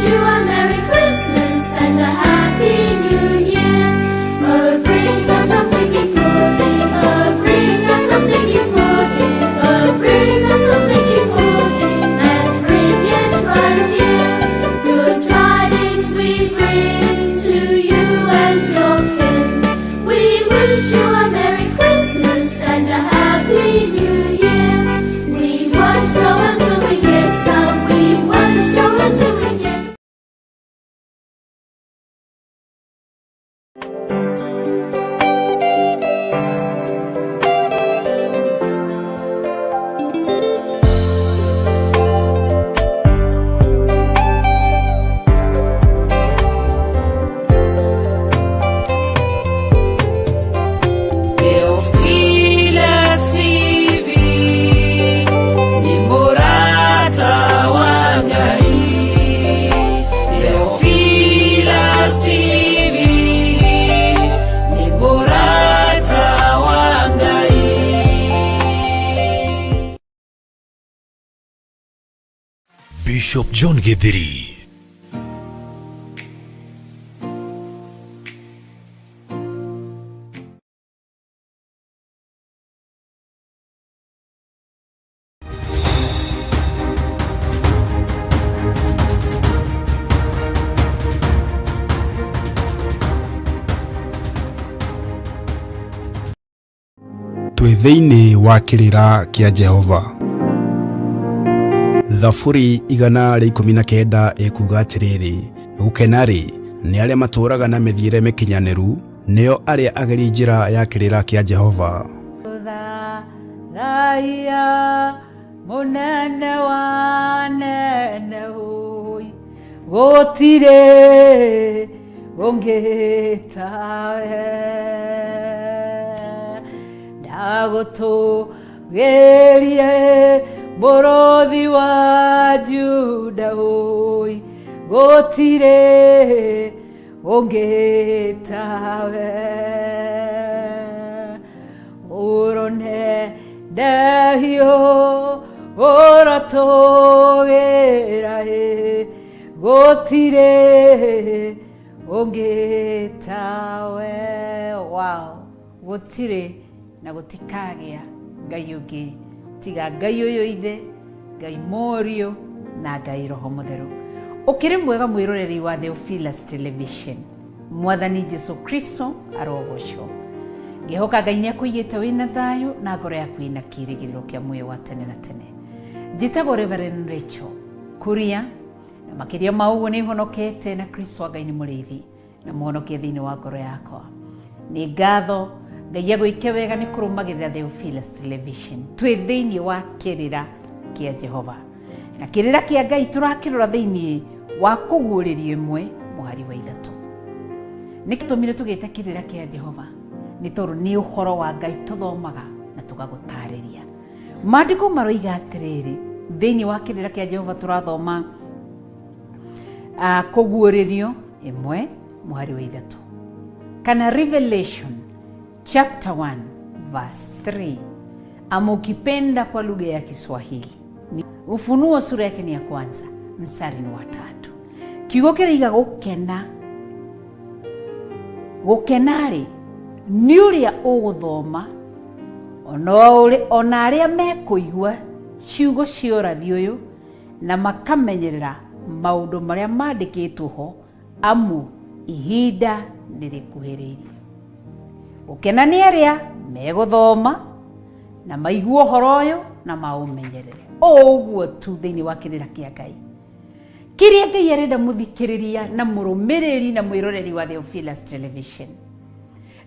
wish you a Merry Christmas and a Happy New Year. Oh, bring us some figgy pudding. Oh, bring us some figgy pudding. Oh, bring us some figgy pudding and bring it right here. Good tidings we bring to you and your kin. We wish you a Merry Christmas and a Happy New Year. We won't go until we get some. We won't go until we get some. Theophilus TV ni Murata wa Ngai. Theophilus TV ni Murata wa Ngai. Bishop John Githiri. Twĩ thĩinĩ wa kĩrĩra kĩa Jehova. Thaburi 119 ĩkuuga atĩrĩrĩ, gũkena rĩ nĩ arĩa matũũraga na mĩthiĩre mĩkinyanĩru, nĩo arĩa ageri njĩra ya kĩrĩra kĩa Jehova. Raia munene wa nene ui, gũtirĩ ũngĩtawe. Ndagũtũgĩrie mũrũthi wa Juda ui, gũtirĩ ũngĩtawe. Ũrone ndahio ũratũgĩra gũtirĩ ũngĩtawe. Wow, gũtirĩ na gũtikagĩa Ngai ũngĩ tiga Ngai ũyũ Ithe, Ngai Mũriũ na Ngai Roho Mũtheru. Ũkĩrĩ mwega mwĩroreri wa Theophilus Television, Mwathani Jesu Kristo arogocwo. Ngĩhoka Ngai nĩakũigĩte wĩna thayũ na ngoro yaku ĩna kĩĩrĩgĩrĩro kĩa muoyo wa tene na tene. Njĩtagwo Reverend Rachel Kuria, na makĩria ma ũguo nĩhonokete na Kristo wa Ngai nĩ mũrĩithi na mũhonokia thĩinĩ wa ngoro yakwa. Nĩ ngatho Ngai agwĩke wega nĩ kũrũmagĩrĩra Theophilus Television twĩ thĩinĩ wa kĩrĩra kĩa Jehova. Na kĩrĩra kĩa Ngai tũrakĩrora thĩinĩ wa kũguũrĩrio ĩmwe mũhari wa ithatũ. Nĩ gĩtũmire tũgĩte kĩrĩra kĩa Jehova nĩ tondũ nĩ ũhoro wa Ngai tũthomaga na tũgagũtarĩria. Maandĩko maroiga atĩrĩrĩ, thĩinĩ wa kĩrĩra kĩa Jehova tũrathoma kũguũrĩrio ĩmwe mũhari wa ithatũ, kana Revelation chapter 1 verse 3, ama ukipenda kwa lugha ya Kiswahili ni Ufunuo sura yake ni ya kwanza mstari wa 3. Kiugo kĩraiga gũkena. Gũkenarĩ nĩ ũrĩa ũgũthoma ona arĩa mekũigua ciugo cia ũrathi ũyũ na makamenyerera maũndũ marĩa mandĩkĩtwo ho, amu ihinda nĩrĩkuhĩrĩirie. Gũkena nĩ arĩa megũthoma na maigua ũhoro ũyũ na maũmenyerere. Ũguo tu thĩinĩ wa kĩrĩra kĩa Ngai. Kĩrĩa Ngai arenda mũthikĩrĩria na mũrũmĩrĩri na mwĩroreri wa Theophilus Television.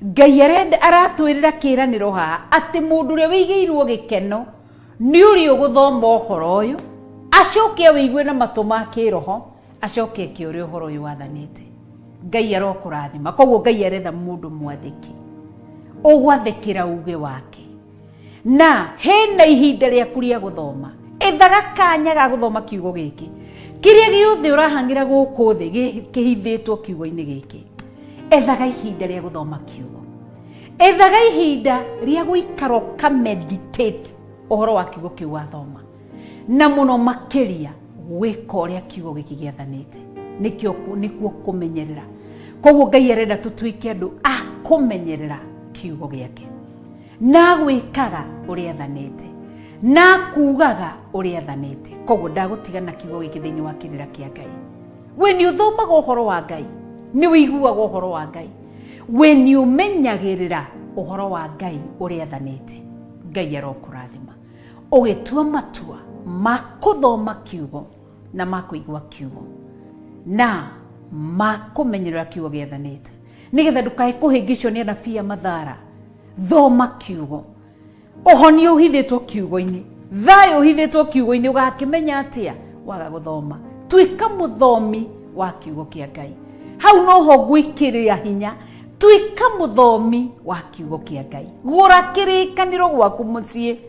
Ngai aratwĩrĩra kĩĩranĩro haha atĩ mũndũ ũrĩa wĩigĩirwo gĩkeno nĩ ũrĩa ũgũthoma ũhoro ũyũ, acoke wĩigue na matũ ma kĩroho, acoke eke ũrĩa ũhoro ũyũ wathanĩte. Ngai arokũrathima. Koguo Ngai aretha mũndũ mwathĩki ũgwathĩkĩra uge wake, na hena ihinda rĩaku rĩa gũthoma. Ethaga kanya ga gũthoma kiugo gĩkĩ. Kĩrĩa gĩothe ũrahangĩra gũkũ thĩ kĩhithĩtwo kiugo-inĩ gĩkĩ, ethaga ihinda rĩa gũthoma kiugo. Ethaga ihinda rĩa gũikara ũkameditate ũhoro wa kiugo kĩu wathoma, na mũno makĩria gwĩka ũrĩa kiugo gĩkĩ gĩathanĩte. nikuo kumenyerera. Koguo Ngai arenda tutuike andu a kumenyerera kiugo giake na gwikaga uria athanite na kugaga uria athanite. Koguo ndagutigana kiugo giki thiini wa kirira kia Ngai. We ni uthomaga uhoro wa Ngai, ni wiguaga uhoro wa Ngai, we ni umenyagirira uhoro wa Ngai uria athanite, Ngai arokurathima ugitua matua ma kuthoma kiugo na ma kuigua kiugo na ma kumenyerera kiugo giathanite, nigetha ndukae kuhingicwo ni anabii a mathara. Thoma kiugo, uhonio uhithitwo kiugo-ini, thayo uhithitwo kiugo-ini, ugakimenya atia waga guthoma. Tuika muthomi wa kiugo kia Ngai, hau noho ngwikiria hinya. Tuika muthomi wa kiugo kia Ngai, gura kirikaniro gwaku mucii,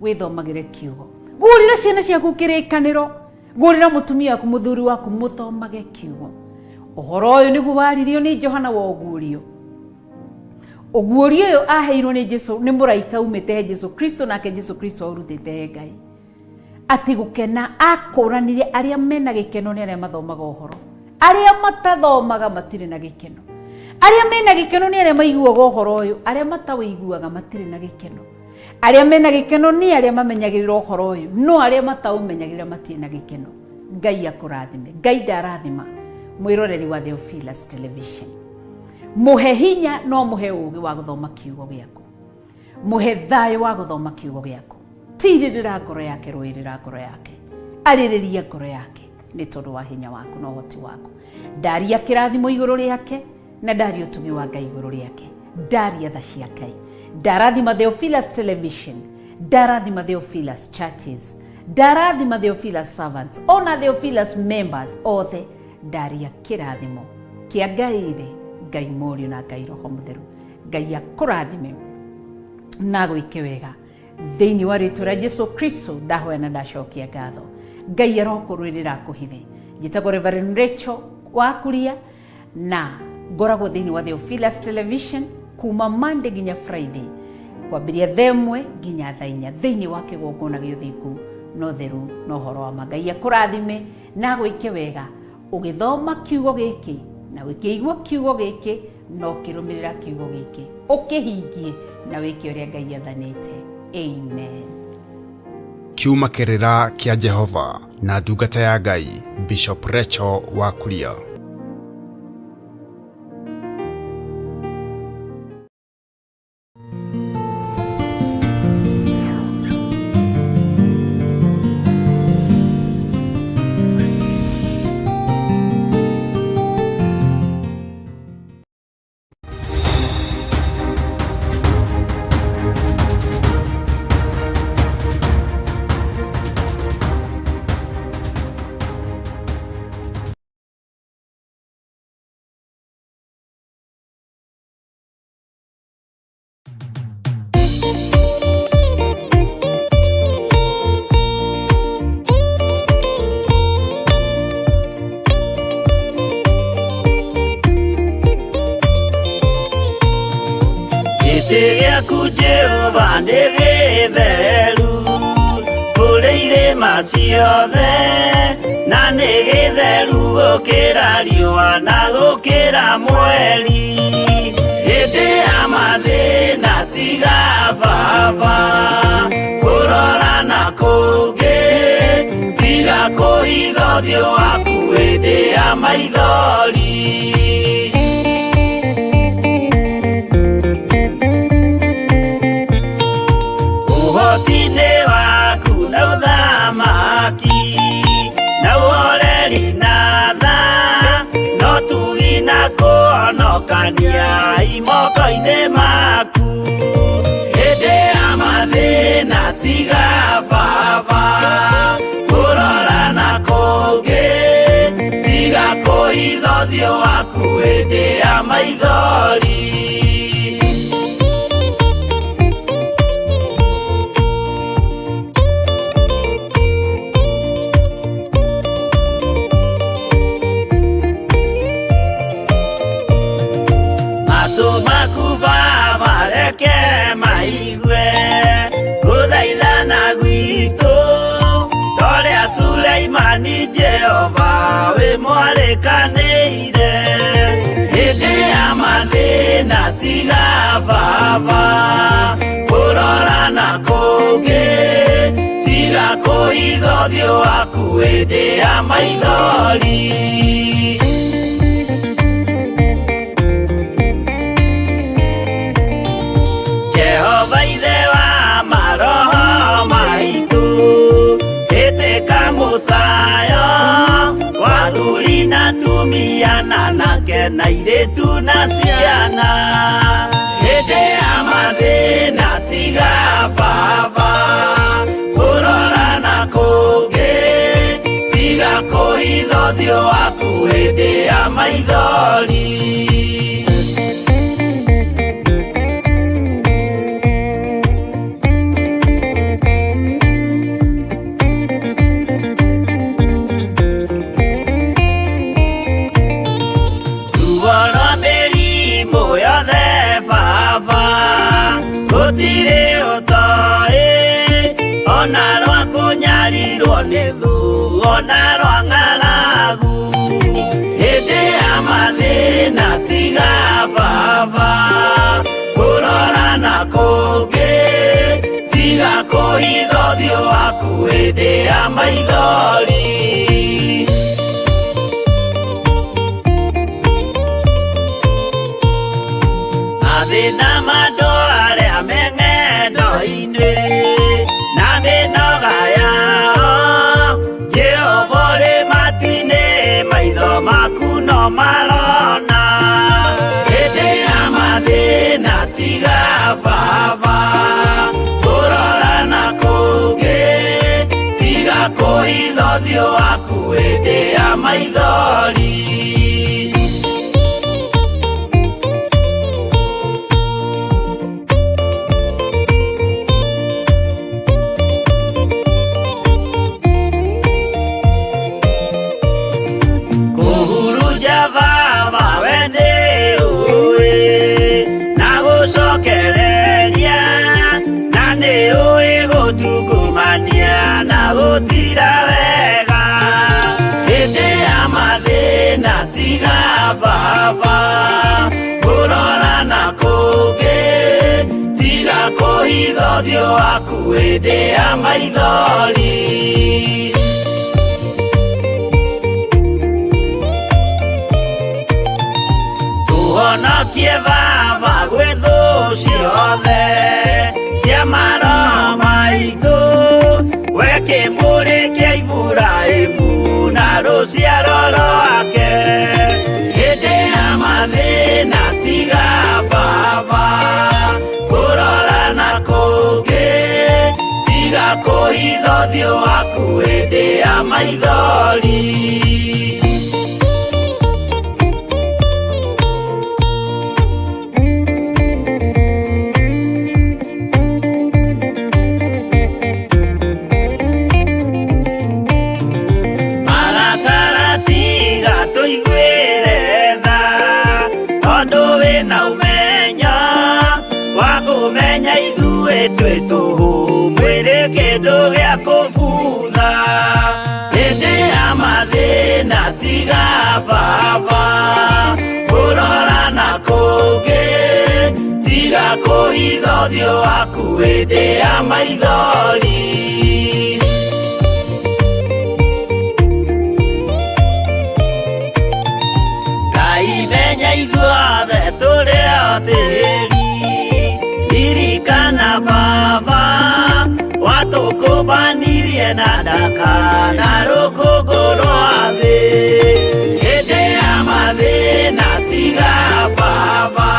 withomagire kiugo. Gurira ciana ciaku kirikaniro, gurira mutumia waku, muthuri waku, muthomage kiugo. Uhoro uyu niguo waririo ni Johana wa Ugurio. Ugurio uyu aheirwo ni Jesu, ni muraika umite he Jesu Kristo, nake Jesu Kristo aurutite he Ngai, ati gukena akuranirie aria mena gikeno ni aria mathomaga uhoro, aria matathomaga matire na gikeno. Aria mena gikeno ni aria maiguaga uhoro uyu, aria matawiguaga matire na gikeno. Aria mena gikeno ni aria mamenyagirira uhoro uyu, no aria mataumenyagirira matire na gikeno. Ngai akurathime. Ngai ndarathima mwiroreri wa Theophilus Television. Muhe hinya no muhe ugi wa guthoma kiugo giaku, muhe thayo wa guthoma kiugo giaku. Tiririra ngoro yake, ruirira ngoro yake, aririria ngoro yake ni tondu wa hinya waku na uhoti waku. Ndaria kirathimo iguru riake na ndaria utugi wa Ngai iguru riake, ndaria tha cia Ngai. Ndarathima Theophilus Television, ndarathima Theophilus Churches, ndarathima Theophilus Servants, ona Theophilus Members othe. Ndaria kirathimo kia Ngai ri, Ngai Mũriũ na Ngai Roho Mũtheru. Ngai akurathime na gwike wega thiini wa ritwa ria Jesu Kristo ndahoya na ndacokia ngatho. Ngai arokurwirira kuhithe. Njitagwo Reverend Rachel wa Kuria na ngoragwo thiini wa Theophilus Television kuma Monday nginya Friday kwambiria themwe nginya thainya thiini wa kigongona gio thiku no theru no horo wa Ngai akurathime na gwike wega ugithoma kiugo giki na wikiigua kiugo giki no kirumirira kiugo giki ukihingie na wiki uria Ngai athanite. Amen. Kiuma kirira kia Jehova na ndungata ya Ngai Bishop Rachel wa Kuria. Jehova nĩgĩtheru kũrĩ irĩma ciothe, na nĩgĩtheru gũkĩra riũa na gũkĩra mweri. Hĩndĩ ya mathĩna tiga baba kũrora na kũngĩ, tiga kũhitha ũthiũ waku hĩndĩ ya maithori. Uhoti-inĩ waku na ũthamaki na ũhoreri na tha, no tugi na kũhonokania imoko-inĩ maku. Hĩndĩ ya mathĩna tiga baba kũrora na kũngĩ, tiga kũhitha ũthiũ waku hĩndĩ ya maithori. Jehova we mwale tũtũrĩkanĩire hĩndĩ ya mathĩna tiga baba kũrorana kũngĩ tiga kũhitha ũthiũ waku hĩndĩ ya maithori. Jehova ithe wa maroho maitũ ĩtĩka mũcayo wathuri na tumia na nake na airĩtu na ciana hĩndĩ ya mathĩna tiga baba kũrorana kũngĩ tiga kũhitha ũthiũ waku hĩndĩ ya maithori. Gũtirĩ ũtoĩ ona rwa kũnyarirwo nĩ thũ ona rwa ng'aragu hĩndĩ ya mathĩna tiga baba kũrorana kũngĩ tiga kũhitha ũthiũ waku hĩndĩ ya maithori. Mathĩna mandũ arĩa me ng'endo-inĩ na mĩnoga yao Jehova ũrĩ matu-inĩ maitho maku no marona hĩndĩ ya mathĩna tiga baba kũrorana kũngĩ tiga kũhitha ũthiũ waku hĩndĩ ya maithori. Gũtira wega hĩndĩ ya mathĩna tiga baba kũrorana kũngĩ tiga kũhitha ũthiũ waku hĩndĩ ya maithori. Tũhonokie baba gwĩ thũ ciothe cia maroho maitũ we kĩmũrĩ kĩa Iburahĩmu na rũciaro rwake hĩndĩ ya mathĩna tiga baba kũrorana kũngĩ tiga kũhitha ũthiũ waku hĩndĩ ya maithori. Twĩ tũhũ mwĩrĩ kĩndũ gĩa kũbutha hĩndĩ ya mathĩna tiga baba kũrorana kũngĩ tiga kũhitha ũthiũ waku hĩndĩ ya maithori. Ngai menya ithuothe tũrĩ o tĩri ririkana baba watũkũmbanirie na ndaka na rũkũngũ rwa thĩ hĩndĩ ya mathĩna tiga baba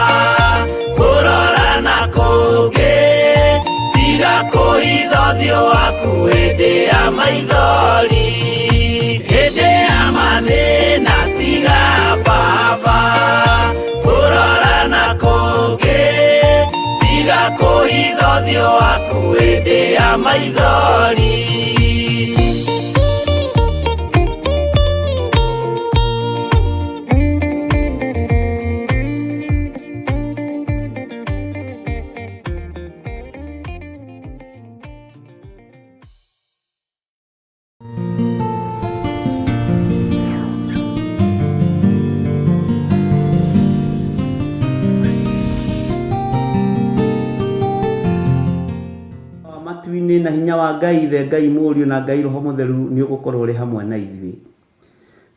kũrorana kũngĩ tiga kũhitha ũthiũ waku hĩndĩ ya maithori. Hĩndĩ ya mathĩna tiga baba kũrorana kũngĩ tiga kũhitha ũthiũ waku hĩndĩ ya maithori. wendo-inĩ na hinya wa Ngai Ithe, Ngai Mũriũ na Ngai Roho Mũtheru nĩ ũgũkorwo ũrĩ hamwe na ithuĩ.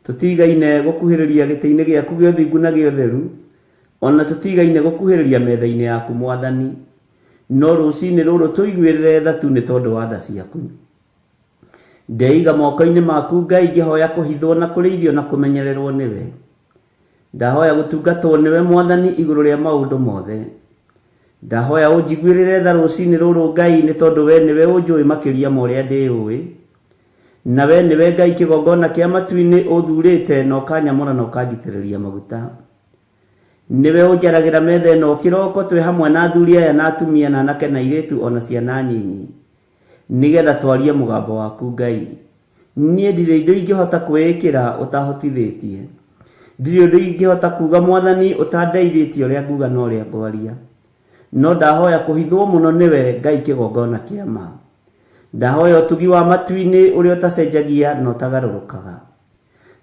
Tũtigaine gũkuhĩrĩria gĩtĩ-inĩ gĩaku gĩa ũthingu na gĩa ũtheru, ona tũtigaine gũkuhĩrĩria metha-inĩ yaku Mwathani, no rũciinĩ rũrũ tũiguĩrĩre tha tu nĩ tondũ wa tha ciaku. Ndeiga moko-inĩ maku Ngai, ngĩhoya kũhithwo na kũrĩithio na kũmenyererwo nĩwe. Ndahoya gũtungatwo nĩwe Mwathani igũrũ rĩa maũndũ mothe. Ndahoya ũnjiguĩrĩre tha rũciinĩ rũrũ Ngai, nĩ tondũ we nĩwe ũnjũĩ makĩria ma ũrĩa ndĩũĩ, na we nĩwe Ngai kĩgongona kĩa matu-inĩ ũthurĩte na ũkanyamũra na ũkanjitĩrĩria maguta. Nĩwe ũnjaragĩra metha ĩno kĩroko twĩ hamwe na athuri aya na atumia na anake na airĩtu ona ciana nyinyi, nĩgetha twarie mũgambo waku Ngai. Niĩ ndirĩ indo ingĩhota kwĩĩkĩra ũtahotithĩtie, ndirĩ ũndũ ingĩhota kuga Mwathani ũtandeithĩtie ũrĩa nguga na ũrĩa ngwaria, no ndahoya kũhithwo mũno nĩwe Ngai kĩgongona kĩa ma. Ndahoya ũtugi wa matu-inĩ ũrĩa ũtacenjagia na ũtagarũrũkaga.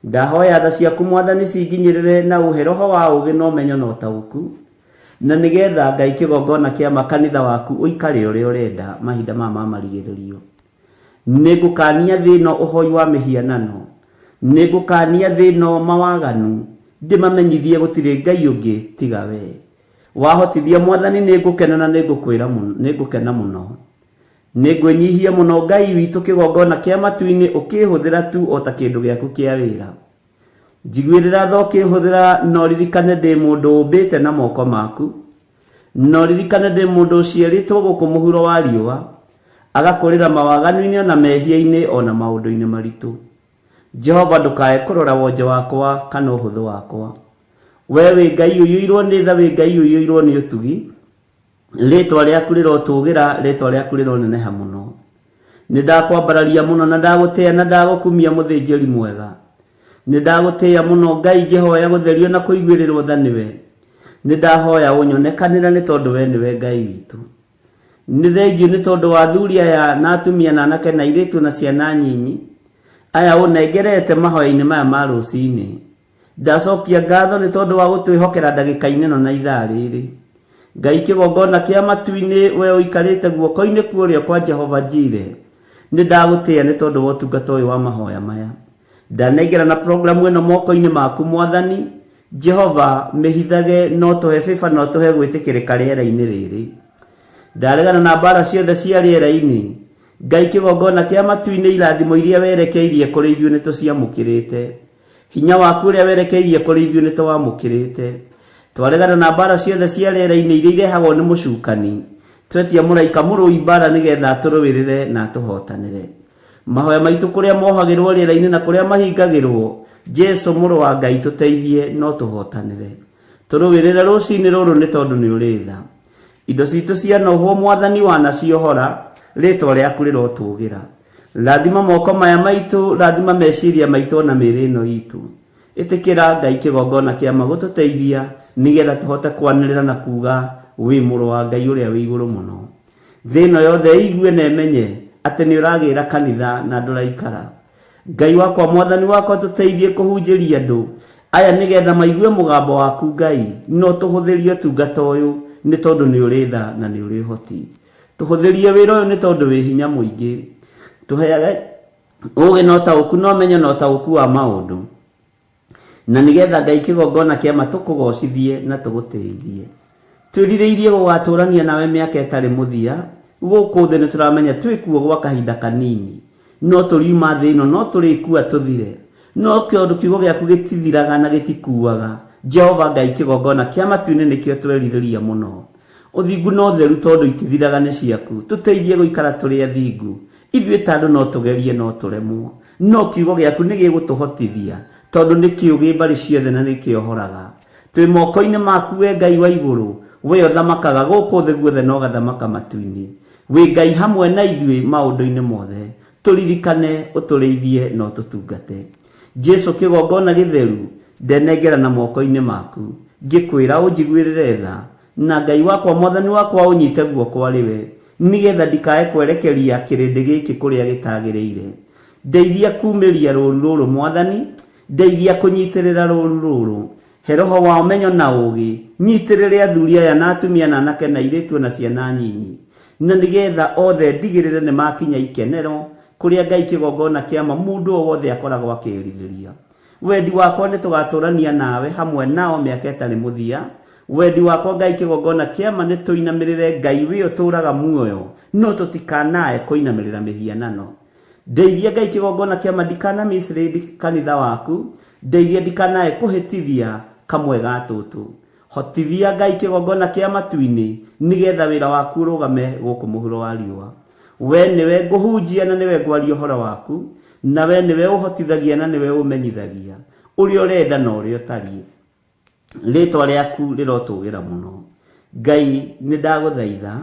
Ndahoya tha ciaku Mwathani cinginyĩrĩre na ũhe roho wa ũũgĩ na ũmenyo na ũtaũku, na nĩgetha Ngai kĩgongona kĩa ma kanitha waku ũikare ũrĩa ũrenda mahinda ma marigĩrĩrio. Nĩngũkania thĩ ĩno ũhoi wa mĩhianano, nĩngũkania thĩ ĩno mawaganu, ndĩmamenyithie gũtirĩ Ngai ũngĩ tiga we. Wahotithia Mwathani nĩngũkena na nĩngũkena mũno. Nĩngwĩnyihia mũno Ngai witũ kĩgongona kĩa matu-inĩ ũkĩhũthĩra tu o ta kĩndũ gĩaku kĩa wĩra. Njiguĩrĩra tha ũkĩhũthĩra, no ririkane ndĩ mũndũ ũmbĩte na moko maku, no ririkane ndĩ mũndũ ũciarĩtwo gũkũ mũhuro wa riũa, agakũrĩra mawaganu-inĩ ona mehia-inĩ ona maũndũ-inĩ maritũ. Jehova, ndũkae kũrora wonje wakwa kana ũhũthũ wakwa. We wĩ Ngai ũiyũirwo nĩ tha, wĩ Ngai ũiyũirwo nĩ ũtugi, rĩtwa rĩaku rĩrotũgĩra, rĩtwa rĩaku rĩroneneha mũno. Nĩndakwambararia mũno na ndagũtĩĩa na ndagũkumia mũthĩnjĩri mwega. Nĩndagũtĩĩa mũno Ngai, ngĩhoya gũtherio na kũiguĩrĩrwo tha nĩwe. Nĩndahoya ũnyonekanĩra nĩ tondũ we nĩwe Ngai witũ. Nĩ thengiũ nĩ tondũ wa athuri aya na atumia na anake na airĩtu na ciana nyinyi aya ũnengerete mahoya-inĩ maya ma rũciinĩ. Ndacokia ngatho nĩ tondũ wa gũtwĩhokera ndagĩka-inĩ ĩno na ithaa rĩrĩ. Ngai kĩgongona kĩa matu-inĩ, we ũikarĩte guoko-inĩ kuorĩa kwa Jehova Jire, nĩndagũtĩĩa nĩ tondũ wa ũtungata ũyũ wa mahoya maya. Ndanengera na programu ĩno moko-inĩ maku Mwathani Jehova, mĩhithage no tũhe bĩba no tũhe gwĩtĩkĩrĩka rĩera-inĩ rĩrĩ. Ndaregana na mbara ciothe cia rĩera-inĩ. Ngai kĩgongona kĩa matu-inĩ, irathimo iria werekeirie kũrĩ ithuĩ nĩtũciamũkĩrĩte. Hinya waku ũrĩa werekeirie kũrĩ ithuĩ nĩtũwamũkĩrĩte. Twaregana na mbara ciothe cia rĩera-inĩ iria irehagwo nĩ mũcukani. Twetia mũraika mũrũi mbara nĩgetha tũrũĩrĩre na tũhotanĩre. Mahoya maitũ kũrĩa mohagĩrwo rĩera-inĩ na kũrĩa mahingagĩrwo, Jesu mũrũ wa Ngai tũteithie no tũhotanĩre. Tũrũĩrĩre rũciinĩ rũrũ nĩ tondũ nĩ ũrĩ tha. Indo citũ cia nohwo Mwathani wanaciohora, rĩtwa rĩaku rĩrotũgĩra. Rathima moko maya maitũ, rathima meciria maitũ na mĩĩrĩ ĩno itũ. Ĩtĩkĩra Ngai kĩgongona kĩa ma gũtũteithia nĩgetha tũhote kwanĩrĩra na kuga wĩ mũrũ wa Ngai ũrĩa wĩ igũrũ mũno. Thĩ ĩno yothe ĩigue na ĩmenye atĩ nĩ ũragĩra kanitha na ndũraikara. Ngai wakwa, Mwathani wakwa, tũteithie kũhunjĩria andũ aya nĩgetha maigue mũgambo waku Ngai, no tũhũthĩrie ũtungata ũyũ nĩ tondũ nĩ ũrĩ tha na nĩ ũrĩ ũhoti. Tũhũthĩrie wĩra ũyũ nĩ tondũ wĩ hinya mũingĩ. Tũheage ũũgĩ na ũtaũku na ũmenyo na ũtaũku wa maũndũ, na nĩgetha Ngai kĩgongona kĩa ma tũkũgocithie na tũgũtĩithie. Twĩrirĩirie gũgatũrania nawe mĩaka ĩtarĩ mũthia. Gũkũ thĩ nĩtũramenya twĩkuo gwa kahinda kanini, no tũriuma thĩ ĩno no tũrĩkua tũthire, no kĩndũ kiugo gĩaku gĩtithiraga na gĩtikuaga. Jehova Ngai kĩgongona kĩa matu-inĩ nĩkĩo twerirĩria mũno. Ũthingu na ũtheru tondũ itithiraga nĩ ciaku. Tũteithie gũikara tũrĩ athingu. Ithuĩ ta andũ no tũgerie no tũremwo, no kiugo gĩaku nĩ gĩgũtũhotithia tondũ nĩ kĩũgĩ mbarĩ ciothe na nĩ kĩohoraga. Twĩ moko-inĩ maku we Ngai wa igũrũ, we ũthamakaga gũkũ thĩ guothe na ũgathamaka matu-inĩ. Wĩ Ngai hamwe na ithuĩ maũndũ-inĩ mothe. Tũririkane, ũtũrĩithie na ũtũtungate. Jesu kĩgongona gĩtheru, ndenengera na moko-inĩ maku, ngĩkwĩra ũnjiguĩrĩre tha, na Ngai wakwa, Mwathani wakwa, ũnyite guoko arĩwe, nĩgetha ndikae kwerekeria kĩrĩndĩ gĩkĩ kũrĩa gĩtagĩrĩire. Ndeithia kumĩria rũũru rũrũ Mwathani, ndeithia kũnyitĩrĩra rũũru rũrũ. He roho wa ũmenyo na ũũgĩ, nyitĩrĩre athuri aya na atumia na anake na airĩtu na ciana nyinyi, na nigetha othe ndigirire nĩ makinya ikenero kuria Ngai kĩgongona kĩama mũndũ o wothe akoragwo akĩĩrirĩria. Wendi wakwa nĩ tũgatũrania nawe hamwe nao mĩaka ĩtarĩ mũthia. Wendi wakwa Ngai kĩgongona kĩama nĩ tũinamĩrĩre Ngai wĩ ũtũũraga muoyo, no tũtikanae kũinamĩrĩra mĩhianano. Ndeithia Ngai kĩgongona kĩama ndikana mislead kanitha waku, ndeithia ndikanae kũhĩtithia kamwe ga tũtũ. Hotithia Ngai kĩgongona kĩa matu-inĩ nigetha wĩra waku ũrũgame gũkũ mũhuro wa riũa. We nĩwe ngũhunjia na nĩwe ngwaria ũhoro waku, na we nĩwe ũhotithagia na nĩwe ũmenyithagia ũrĩa ũrenda na ũrĩa ũtariĩ. Rĩtwa rĩaku rĩrotũgĩra mũno. Ngai nĩ ndagũthaitha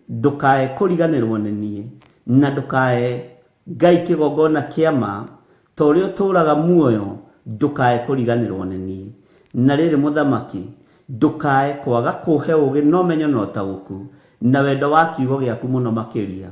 ndũkae kũriganĩrwo nĩ niĩ, na ndũkae Ngai kĩgongona kĩama ta ũrĩa ũtũũraga muoyo ndũkae kũriganĩrwo nĩ niĩ. Na rĩrĩ mũthamaki, ndũkae kwaga kũhe ũũgĩ na ũmenyo na ũtaũku na wendo wa kiugo gĩaku mũno makĩria,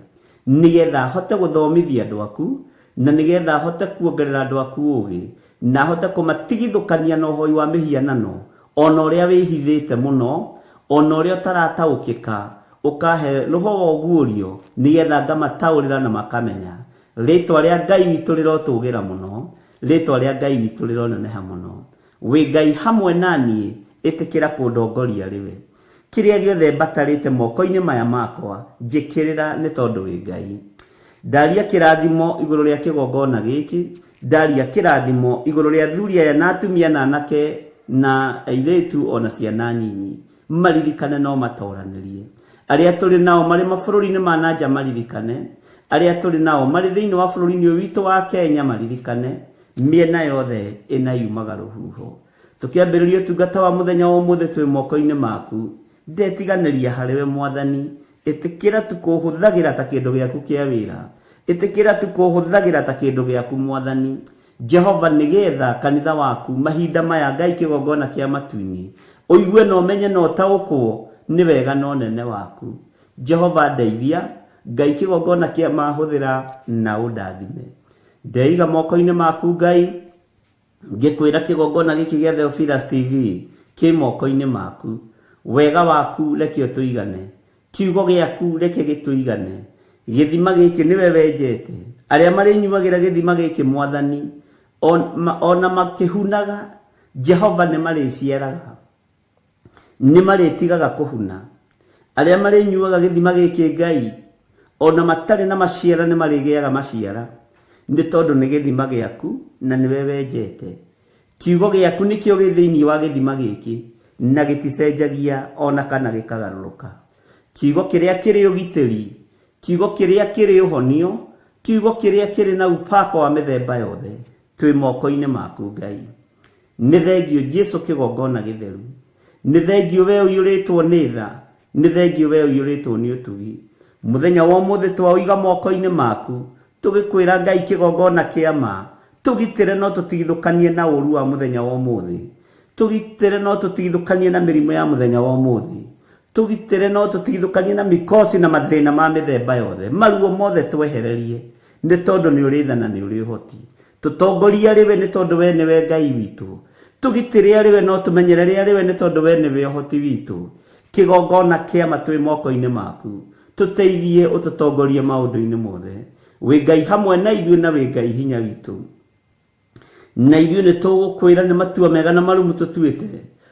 nigetha hote gũthomithia andũ aku, na nigetha hote kuongerera andũ aku ũũgĩ, na hote kũmatigithũkania na ũhoi wa mĩhianano, ona ũrĩa wĩhithĩte mũno, ona ũrĩa ũtarataũkĩka, ũkahe roho wa ũguũrio nigetha ngamataũrĩra na makamenya. Rĩtwa rĩa Ngai witũ rĩrotũgĩra mũno, rĩtwa rĩa Ngai witũ rĩroneneha mũno. Wĩ Ngai hamwe naniĩ, ĩtĩkĩra kũndongoria rĩwe. Kĩrĩa gĩothe mbatarĩte moko-inĩ maya makwa njĩkĩrĩra nĩ tondũ wĩ Ngai. Ndaria kĩrathimo igũrũ rĩa kĩgongona gĩkĩ, ndaria kĩrathimo igũrũ rĩa athuri aya na atumia na anake na airĩtu ona ciana nyinyi. Maririkane no matoranĩrie. Arĩa tũrĩ nao marĩ mabũrũri-inĩ ma nanja maririkane. Arĩa tũrĩ nao marĩ thĩinĩ wa bũrũri-inĩ ũyũ witũ wa Kenya maririkane. Mĩena yothe ĩna yumaga rũhuho. Tũkĩambĩrĩria ũtungata wa mũthenya wa ũmũthĩ twĩ moko-inĩ maku, ndetiganĩria harĩwe Mwathani. Ĩtĩkĩra tukũhũthagĩra ta kĩndũ gĩaku kĩa wĩra. Ĩtĩkĩra tukũhũthagĩra ta kĩndũ gĩaku Mwathani. Jehova nigetha kanitha waku mahinda maya Ngai kĩgongona kĩa matu-inĩ ũigue na ũmenye na ũtaũkwo nĩ wega na ũnene waku. Jehova ndeithia, Ngai kĩgongona kĩa mahũthĩra na ũndathime. Ndeiga moko-inĩ maku Ngai, ngĩkwĩra kĩgongona gĩkĩ gĩa Theophilus TV kĩ moko-inĩ maku. Wega waku reke ũtũigane, kiugo gĩaku reke gĩtũigane. Gĩthima gĩkĩ nĩwe wenjete, arĩa marĩnyuagĩra gĩthima gĩkĩ Mwathani ona makĩhunaga Jehova nĩ marĩciaraga, nĩ marĩtigaga kũhuna. Arĩa marĩnyuaga gĩthima gĩkĩ Ngai ona matarĩ na maciara nĩ marĩgĩaga maciara, nĩ tondũ nĩ gĩthima gĩaku na nĩwe wenjete. Kiugo gĩaku nĩkĩo gĩ thĩinĩ wa gĩthima gĩkĩ na gĩticenjagia ona kana gĩkagarũrũka. Kiugo kĩrĩa kĩrĩ ũgitĩri, kiugo kĩrĩa kĩrĩ ũhonio, kiugo kĩrĩa kĩrĩ na upako wa mĩthemba yothe twĩ moko-inĩ maku Ngai. Nĩ thengio Jesũ kĩgongona gĩtheru, nĩ thengio we ũiyũrĩtwo nĩ tha, nĩ thengio we ũiyũrĩtwo nĩ ũtugi. Mũthenya wa ũmũthĩ twauiga moko-inĩ maku, tũgĩkwĩra Ngai kĩgongona kĩama, tũgitĩre no tũtigithũkanie na ũru wa mũthenya wa ũmũthĩ, tũgitĩre no tũtigithũkanie na mĩrimũ ya mũthenya wa ũmũthĩ, tũgitĩre no tũtigithũkanie na mĩkosi na mathĩna ma mĩthemba yothe. Maruo mothe twehererie nĩ tondũ nĩ ũrĩ tha na nĩ ũrĩ ũhoti. Tũtongoria rĩwe nĩ tondũ we nĩwe Ngai witũ. Tũgitĩre rĩwe no tũmenyerere rĩwe nĩ tondũ we nĩwe ũhoti witũ. Kĩgongona kĩama twĩ moko-inĩ maku, tũteithie ũtũtongorie maũndũ-inĩ mothe. Wĩ Ngai hamwe na ithuĩ na wĩ Ngai hinya witũ. Na ithuĩ nĩ tũgũkwĩra nĩ matua mega na marumu tũtuĩte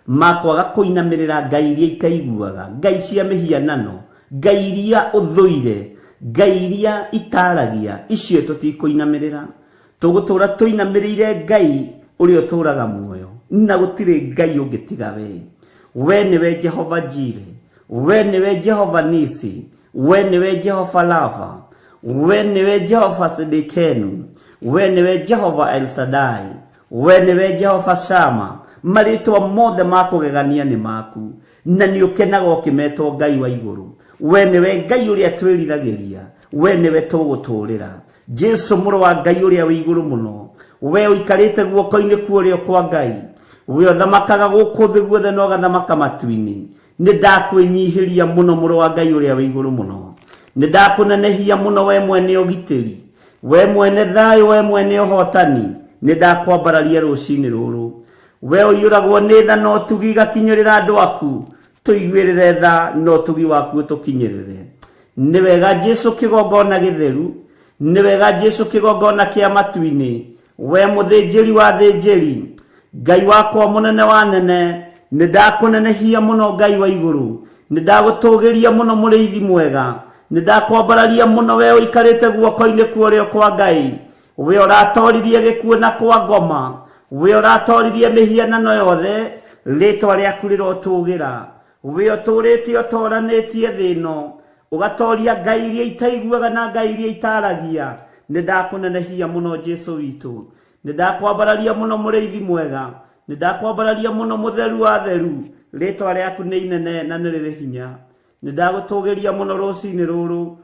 makwaga kũinamĩrĩra Ngai iria ikaiguaga, Ngai cia mĩhianano, Ngai iria ũthũire, Ngai iria itaragia, icio tũtikũinamĩrĩra. Tũgũtũra tũinamĩrĩire Ngai ũrĩa ũtũũraga muoyo, na gũtirĩ Ngai ũngĩ tiga we. We nĩwe Jehova Jire, we nĩwe Jehova Nisi, we nĩwe Jehova Lava, we nĩwe Jehova Sidikenu, we nĩwe Jehova El Shaddai, we nĩwe Jehova Shama. Marĩtwa mothe makũgegania nĩ maku, na nĩ ũkenaga ũkĩmetwo Ngai wa igũrũ. We nĩwe Ngai ũrĩa twĩriragĩria, we nĩwe tũgũtũũrĩra. Jesũ mũrũ wa Ngai ũrĩa wĩ igũrũ mũno, we ũikarĩte guoko-inĩ kuorĩo kwa Ngai, we ũthamakaga gũkũ thĩ guothe na ũgathamaka matu-inĩ. Nĩ ndakwĩnyihĩria mũno mũrũ wa Ngai ũrĩa wĩ igũrũ mũno, nĩ ndakũnenehia mũno we mwene ũgitĩri, we mwene thayũ, we mwene ũhotani. Nĩ ndakwambararia rũcinĩ rũrũ, we ũiyũragwo nĩ tha no tugi gakinyĩrĩra andũ aku, tũiguĩrĩre tha no tugi waku tũkinyĩrĩre. nĩ wega Jesu kĩgongona gĩtheru, nĩ wega Jesu kĩgongona kĩa matu-inĩ, we mũthĩnjĩri wa thĩnjĩri, Ngai wakwa mũnene wa nene, nĩ ndakũnenehia mũno Ngai wa igũrũ, nĩ ndagũtũgĩria mũno mũrĩithi mwega, nĩ ndakwambararia mũno we ũikarĩte guoko-inĩ kwa ũrĩo kwa Ngai, we ũratoririe gĩkuũ na kwa ngoma, we ũratoririe mĩhianano yothe, rĩtwa rĩaku rĩrotũgĩra, we ũtũrĩte ũtoranĩtie thĩ ĩno, ũgatoria Ngai iria itaiguaga na Ngai iria itaragia. Nĩ ndakũnenehia mũno Jesu witũ, nĩ ndakwambararia mũno mũrĩithi mwega, nĩ ndakwambararia mũno mũtheru wa theru, rĩtwa rĩaku nĩ inene na nĩ rĩrĩ hinya. Nĩ ndagũtũgĩria mũno rũcinĩ rũrũ,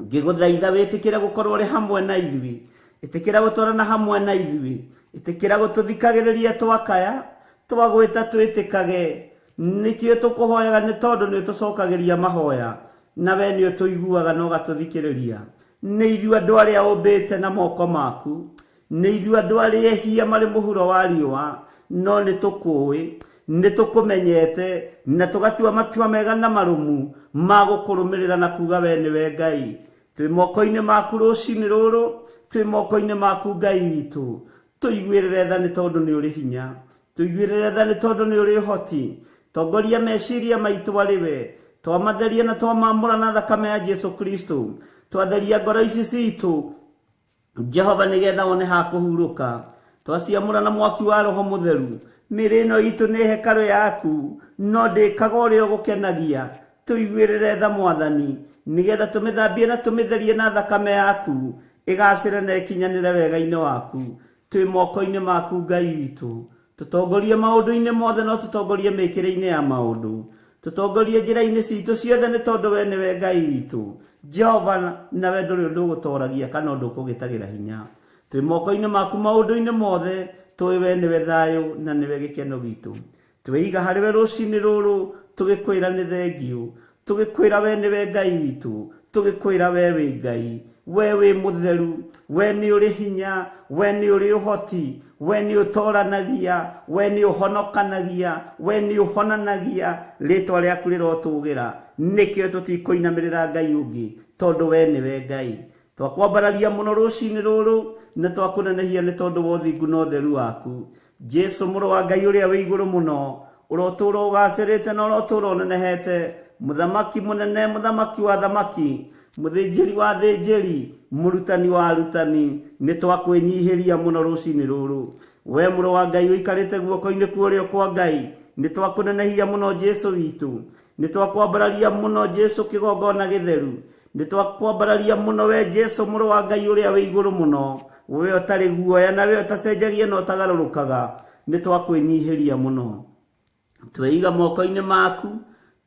ngĩgũthaitha wĩtĩkĩre gũkorwo ũrĩ hamwe na ithuĩ, ĩtĩkĩra gũtwarana hamwe na ithuĩ, ĩtĩkĩra gũtũthikagĩrĩria twakaya, twagwĩta twĩtĩkage, nĩkĩo tũkũhoyaga nĩ tondũ nĩ tũcokagĩria mahoya, na we nĩ ũtũiguaga na ũgatũthikĩrĩria. Nĩ ithuĩ andũ arĩa ũmbĩte na moko maku, nĩ ithuĩ andũ arĩa ehia marĩ mũhuro wa riũa, no nĩ tũkũĩ, nĩ tũkũmenyete, na tũgatua matua mega na marũmu ma gũkũrũmĩrĩra na kuga we nĩwe Ngai. Twĩ moko-inĩ maku rũcinĩ rũrũ, twĩ moko-inĩ maku Ngai witũ, tũiguĩrĩre tha nĩ tondũ nĩ ũrĩ hinya, tũiguĩrĩre tha nĩ tondũ nĩ ũrĩ ũhoti, tongoria meciria maitũ arĩ we, twamatheria na twamamũra na thakame ya Jesu Kristo, twatheria ngoro ici citũ Jehova nĩgetha wone ha kũhurũka, twaciamũra na mwaki wa Roho Mũtheru. Mĩĩrĩ ĩno itũ nĩ hekarũ yaku, no ndĩkaga ũrĩa ũgũkenagia, tũiguĩrĩre tha Mwathani, nĩgetha tũmĩthambie na tũmĩtherie na thakame yaku, ĩgacĩre na ĩkinyanĩre wega-inĩ waku. Twĩ moko-inĩ maku Ngai witũ, tũtongorie maũndũ-inĩ mothe, no tũtongorie mĩkĩre-inĩ ya maũndũ, tũtongorie njĩra-inĩ citũ ciothe nĩ tondũ we nĩwe Ngai witũ. Jehova, na we ndũrĩ ũndũ ũgũtoragia kana ũndũ ũkũgĩtagĩra hinya. Twĩ moko-inĩ maku maũndũ-inĩ mothe, tũĩ we nĩwe thayũ na nĩwe gĩkeno gitũ. Twĩiga harĩ we rũcinĩ rũrũ, tũgĩkwĩra nĩ thengiũ, tũgĩkwĩra we nĩwe Ngai witũ, tũgĩkwĩra we wĩ Ngai, we wĩ mũtheru, we nĩ ũrĩ hinya, we nĩ ũrĩ ũhoti, we nĩ ũtoranagia, we nĩ ũhonokanagia, we nĩ ũhonanagia, rĩtwa rĩaku rĩrotũgĩra. Nĩkĩo tũtikũinamĩrĩra Ngai ũngĩ, tondũ we nĩwe Ngai. Twakwambararia mũno rũcinĩ rũrũ, na twakũnenehia nĩ tondũ wa ũthingu na ũtheru waku. Jesu mũrũ wa Ngai ũrĩa wĩ igũrũ mũno, ũrotũũra ũgacĩrĩte na ũrotũũra ũnenehete, mũthamaki mũnene, mũthamaki wa thamaki, mũthĩnjĩri wa thĩnjĩri, mũrutani wa arutani, nĩ twakwĩnyihĩria mũno rũcinĩ rũrũ. We mũrũ wa Ngai ũikarĩte guoko-inĩ kwa ũrĩo kwa Ngai, nĩ twakũnenehia mũno Jesu witũ, nĩ twakwambararia mũno Jesu kĩgongona gĩtheru, nĩ twakwambararia mũno we Jesu mũrũ wa Ngai ũrĩa wĩ igũrũ mũno, we ũtarĩ guoya na we ũtacenjagia na ũtagarũrũkaga, nĩ twakwĩnyihĩria mũno. Twĩiga moko-inĩ maku,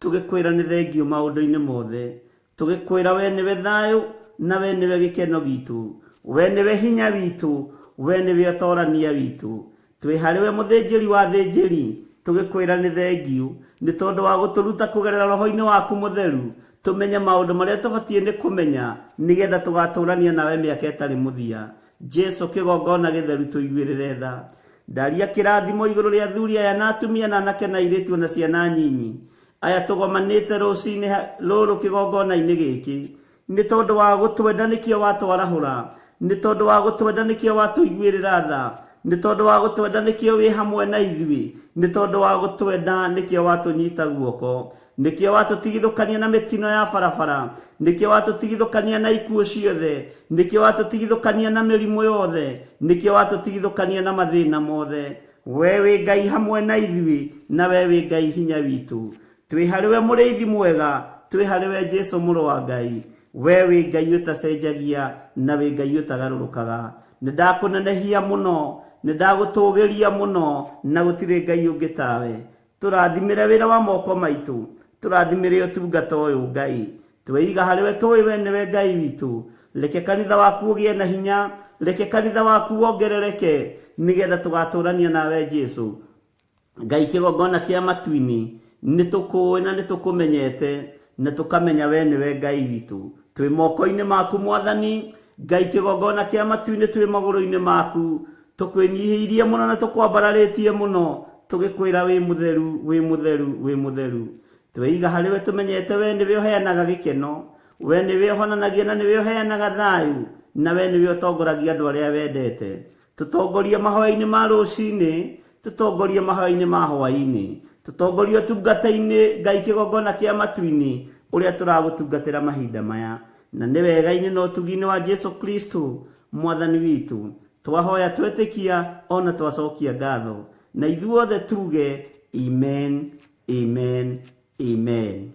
tũgĩkwĩra nĩ thengiũ maũndũ-inĩ mothe, tũgĩkwĩra we nĩwe thayũ na we nĩwe gĩkeno gitũ, we nĩwe hinya witũ, we nĩwe ũtorania witũ. Twĩ harĩ we mũthĩnjĩri wa thĩnjĩri, tũgĩkwĩra nĩ thengiũ nĩ tondũ wa gũtũruta kũgerera Roho-inĩ waku mũtheru, tũmenye maũndũ marĩa tũbatiĩ nĩ kũmenya, nĩgetha tũgatũrania nawe mĩaka ĩtarĩ mũthia. Jesu kĩgongona gĩtheru, tũiguĩrĩre tha. Ndaria kĩrathimo igũrũ rĩa athuri aya na atumia na anake na airĩtu na ciana nyinyi, aya tũgomanĩte rũcinĩ rũrũ kĩgongona-inĩ gĩkĩ, nĩ tondũ wa gũtwenda nĩkĩo watwarahũra, nĩ tondũ wa gũtwenda nĩkĩo watũiguĩrĩra tha, nĩ tondũ wa gũtwenda nĩkĩo wĩ hamwe na ithuĩ, nĩ tondũ wa gũtwenda nĩkĩo watũnyita guoko, nĩkĩo watũtigithũkania na mĩtino ya barabara, nĩkĩo watũtigithũkania na ikuũ ciothe, nĩkĩo watũtigithũkania na mĩrimũ yothe, nĩkĩo watũtigithũkania na mathĩna mothe. We wĩ Ngai hamwe na ithuĩ, na we wĩ Ngai hinya witũ. Twĩ harĩ we mũrĩithi mwega, twĩ harĩ we Jesu mũrũ wa Ngai, we wĩ Ngai ũtacenjagia na wĩ Ngai ũtagarũrũkaga. Nĩ ndakũnenehia mũno, nĩ ndagũtũgĩria mũno, na gũtirĩ Ngai ũngĩ tawe. Tũrathimĩre wĩra wa moko maitũ, tũrathimĩre ũtungata ũyũ Ngai. Twĩiga harĩ we, tũĩ we nĩwe Ngai witũ. Reke kanitha waku ũgĩe na hinya, reke kanitha waku wongerereke, nĩgetha tũgatũrania nawe Jesu. Ngai kĩgongona kĩa matu-inĩ, nĩ tũkũĩ na nĩ tũkũmenyete, na tũkamenya we nĩwe Ngai witũ. Twĩ moko-inĩ maku Mwathani, Ngai kĩgongona kĩa matu-inĩ, twĩ magũrũ-inĩ maku, tũkwĩnyihĩirie mũno na tũkwambararĩtie mũno, tũgĩkwĩra wĩ mũtheru, wĩ mũtheru, wĩ mũtheru. Twĩiga harĩ we, tũmenyete we nĩwe ũheanaga gĩkeno, we niwe honanagia na niwe heanaga thayu, na we niwe utongoragia andu aria wendete. Tutongorie mahoya-ini ma rucini, tutongorie mahoya-ini ma hwaini, tutongorie utungata-ini Ngai kigongona kia matu-ini uria turagutungatira mahinda maya, na ni wega-ini no tugi-ini wa Jesu Kristo mwathani witu. Twahoya twetikia ona twacokia ngatho, na ithuothe tuge amen, amen, amen.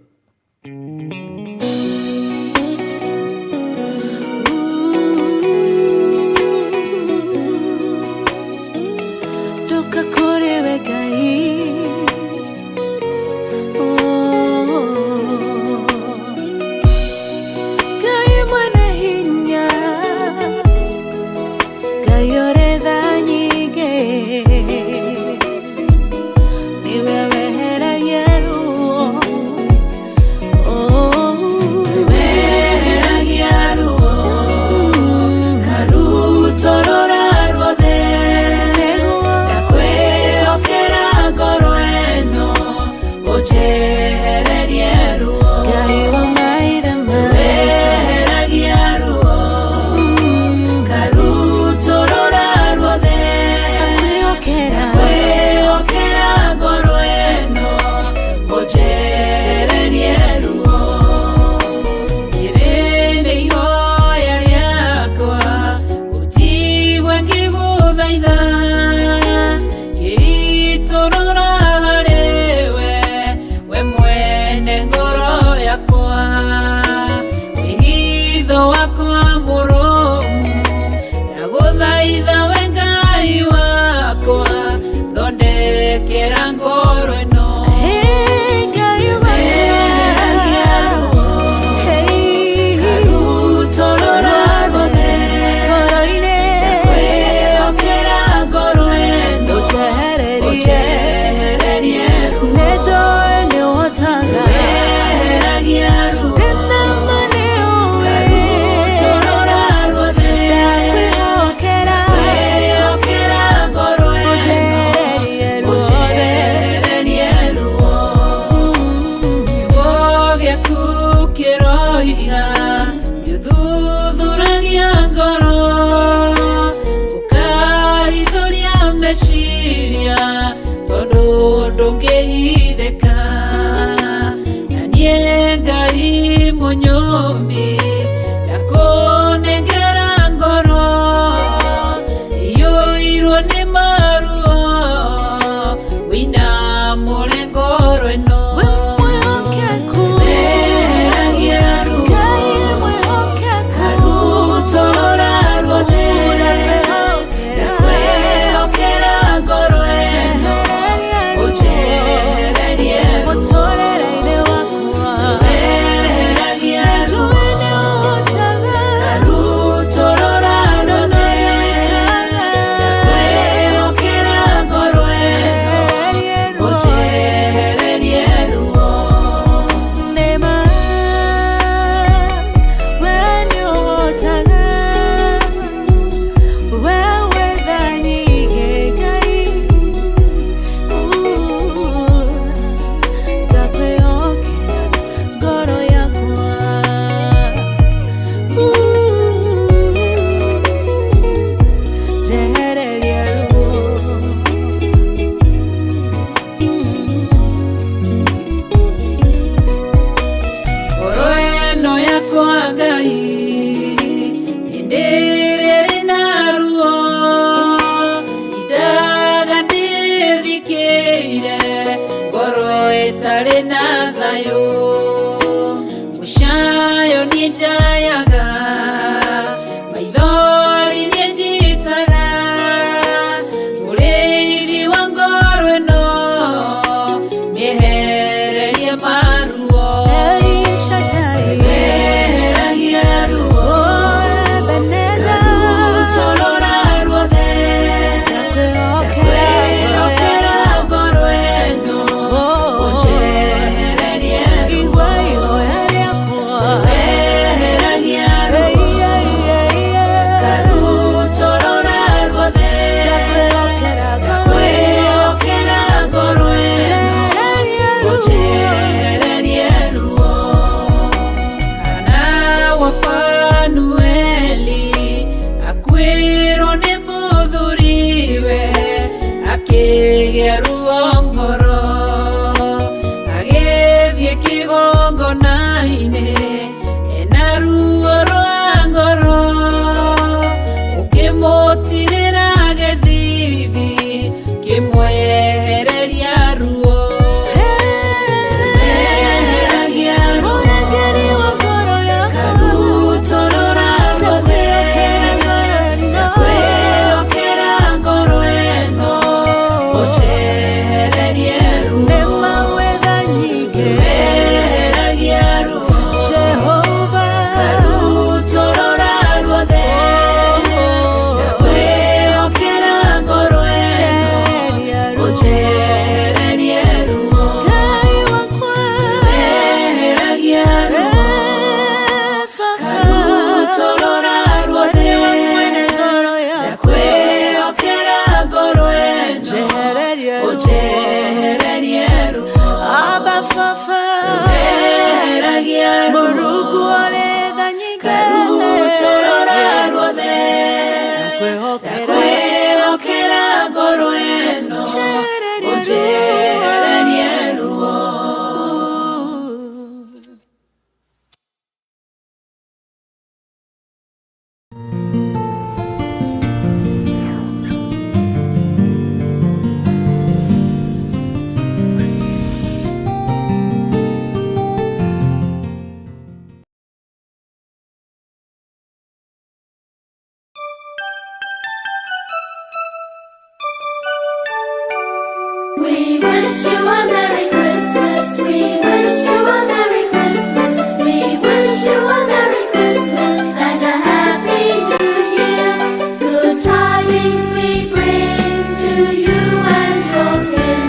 We wish you a Merry Christmas. We wish you a Merry Christmas. We wish you a Merry Christmas and a Happy New Year. Good tidings we bring to you and your kin.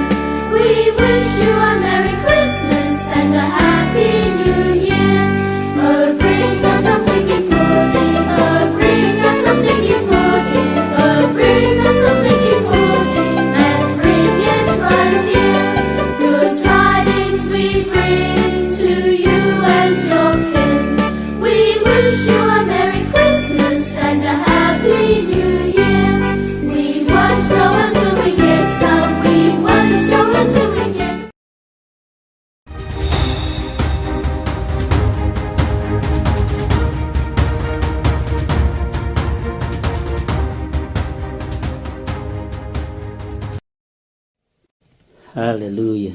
We wish you a Merry Christmas and a Happy New Year. Oh, bring us some figgy pudding. Oh, bring us some figgy pudding. Oh, bring us some figgy pudding and bring it right here. Good tidings we bring to you and your kin. We wish you a Merry Christmas and a Happy New Year. We won't go until we get some. We won't go until we get some. Haleluya.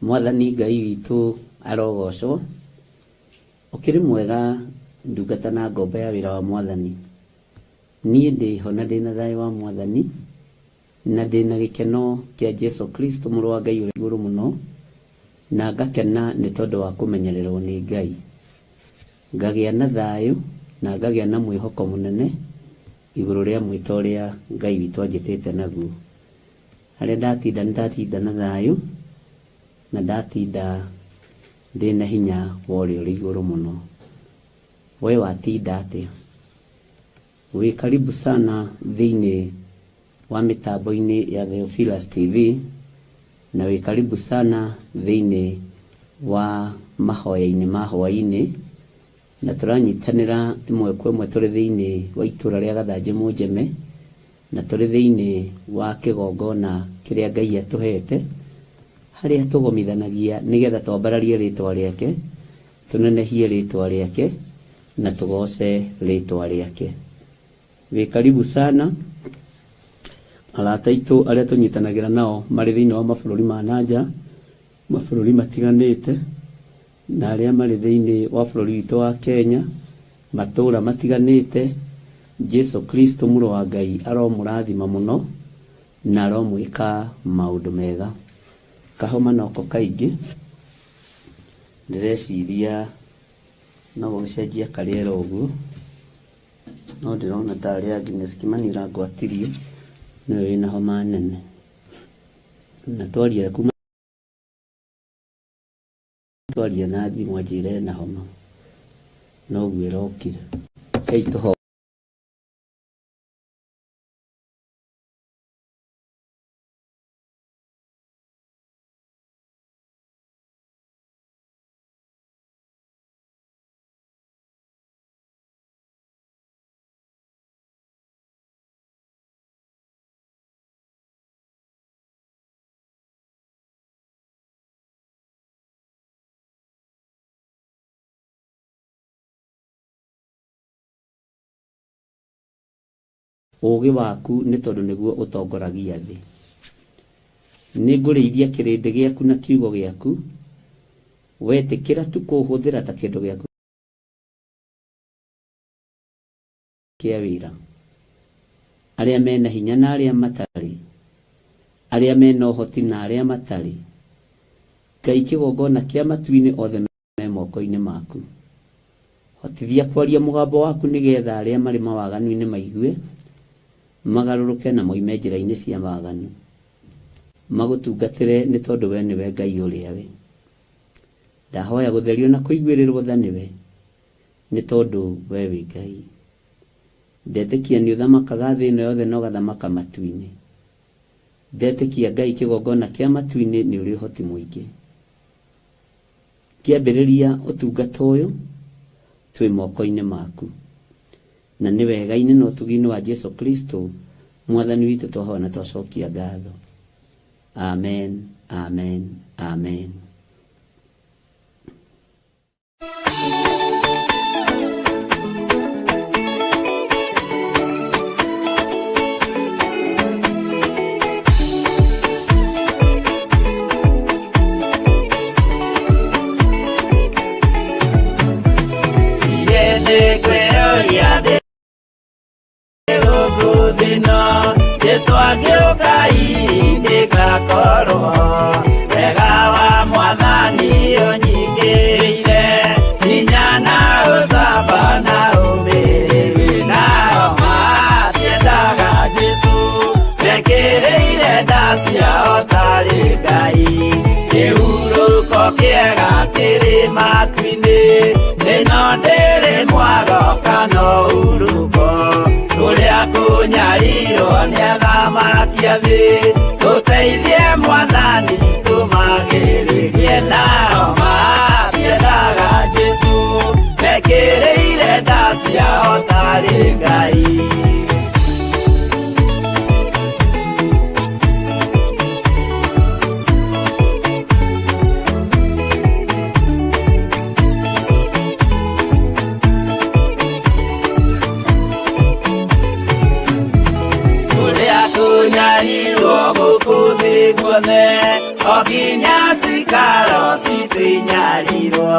Mwathani Ngai witũ arogocwo. Ũkĩrĩ mwega ndungata na ngombo ya wĩra wa Mwathani. Niĩ ndĩho na ndĩna thayũ wa Mwathani na ndĩna gĩkeno kĩa Jesu Kristo mũrũ wa Ngai ũrĩ igũrũ mũno, na ngakena nĩ tondũ wa kũmenyererwo nĩ Ngai. Ngagĩa na thayũ na ngagĩa na mwĩhoko mũnene igũrũ rĩa mwĩto ũrĩa Ngai witũ anjĩtĩte naguo. Harĩa ndatinda na thayũ na ndatinda ndĩna hinya wa ũrĩa ũrĩ igũrũ mũno. We watinda atĩa? Wĩ karibu sana thĩinĩ wa mĩtambo-inĩ ya Theophilus TV, na wĩ karibu sana thĩinĩ wa mahoya-inĩ ma hwaĩ-inĩ, na tũranyitanĩra ĩmwe kwa ĩmwe tũrĩ thĩinĩ wa itũra rĩa Gathanjĩ Mũnjeme, na tũrĩ thĩinĩ wa kĩgongona kĩrĩa Ngai atũhete, harĩa tũgomithanagia nĩgetha twambararie rĩtwa rĩake, tũnenehie rĩtwa rĩake na tũgoce rĩtwa rĩake. Wĩ karibu sana arata aitũ arĩa tũnyitanagĩra nao marĩ thĩinĩ wa mabũrũri ma nanja, mabũrũri matiganĩte, na arĩa marĩ thĩinĩ wa bũrũri witũ wa Kenya, matũũra matiganĩte. Jesu Kristo mũrũ wa Ngai aromũrathima mũno na aromwĩka maũndũ mega. Kahoma noko kaingĩ ndĩreciria no gũcenjia karĩera ũguo, no ndĩrona tarĩ Agnes Kimani ũrangwatirie nĩwe wĩna homa nene, na twaria na thimũ anjĩre na homa, noguo ĩrokire. Kei tũho ũgĩ waku nĩ tondũ nĩguo ũtongoragia thĩ. Nĩngũrĩithia kĩrĩndĩ gĩaku na kiugo gĩaku, wetĩkĩra tu kũhũthĩra ta kĩndũ gĩaku kĩa wĩra. Arĩa mena hinya na arĩa matarĩ, arĩa mena ũhoti na arĩa matarĩ, Ngai kĩgongona kĩa matu-inĩ othe me moko-inĩ maku. Hotithia kwaria mũgambo waku nĩgetha arĩa marĩ mawaganu-inĩ maigue, magarũrũke na moime njĩra-inĩ cia waganu, magũtungatĩre nĩ tondũ we nĩwe Ngai ũrĩa we. Ndahoya gũtherio na kũiguĩrĩrwo tha nĩwe nĩ tondũ we wĩ Ngai. Ndetĩkia nĩ ũthamakaga thĩ ĩno yothe na ũgathamaka matu-inĩ. Ndetĩkia Ngai kĩgongona kĩa matu-inĩ nĩ ũrĩ ũhoti mũingĩ. Kĩambĩrĩria ũtungata ũyũ twĩ moko-inĩ maku, na nĩ wega-inĩ na ũtugi-inĩ wa Jesu Kristo Mwathani witũ twahoya na twacokia ngatho. Amen, amen, amen. Jesu ageuka indika tigakorwo wega wa mwathani ũnyingĩire hinya na ũcamba na ũmĩrĩru nao matiendaga Jesũ mekĩrĩire nda ciao tarĩ Ngai kĩhurũko kĩega kĩrĩ matu-inĩ ĩno ndĩrĩ mwago kana ũruko tũrĩa kũnyarirwo nĩ athamaki a thĩ tũteithie mwathani tũmagĩrĩrie nao matiendaga Jesũ mekĩrĩire nda ciao tarĩ Ngai. Okinya cikaro citwĩnyarirwo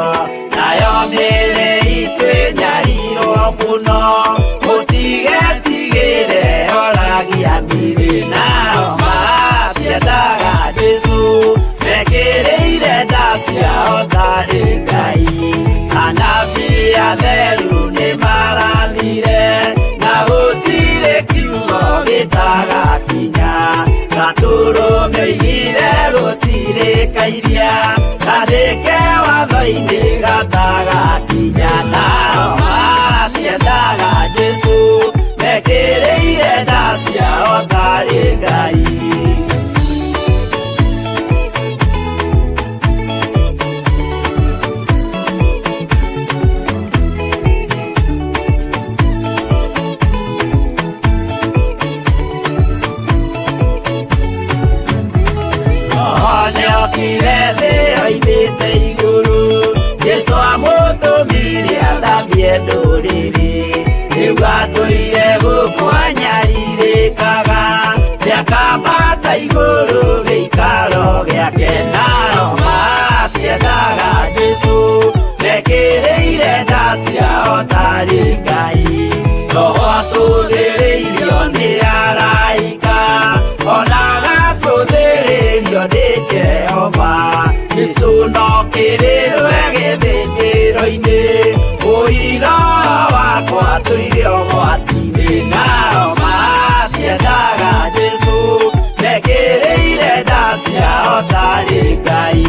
nayo mĩĩrĩ itwĩnyarirwo mũno mũtigetigĩre oragia mĩĩrĩ nao matiendaga Jesũ mekĩrĩire nda ciao tarĩ Ngai anabii atheru nĩ marathire na gũtirĩ kiugo gĩtagakinya gatũrũmĩire gũtirĩkairia kandĩke watho-inĩ gatagakinya nao matiendaga Jesũ mekĩrĩire nda ciao tarĩ Ngai. Oimĩte igũrũ Jesũ amũtũmire athambie ndũrĩrĩ rĩu atũire gũkũ anyarirĩkaga nĩakambata igũrũ gĩikaro gĩake nao matiendaga Jesũ mekĩrĩire nda ciao tarĩ Ngai roho atũthĩrĩirio nĩ araika ona agacũthĩrĩrio nĩ Jehova Jesũ no kĩrĩrwe gĩthĩnjĩro-inĩ ũira wakwa tũire ũgwati-inĩ nao matiendaga Jesũ mekĩrĩire nda ciao tarĩ Ngai.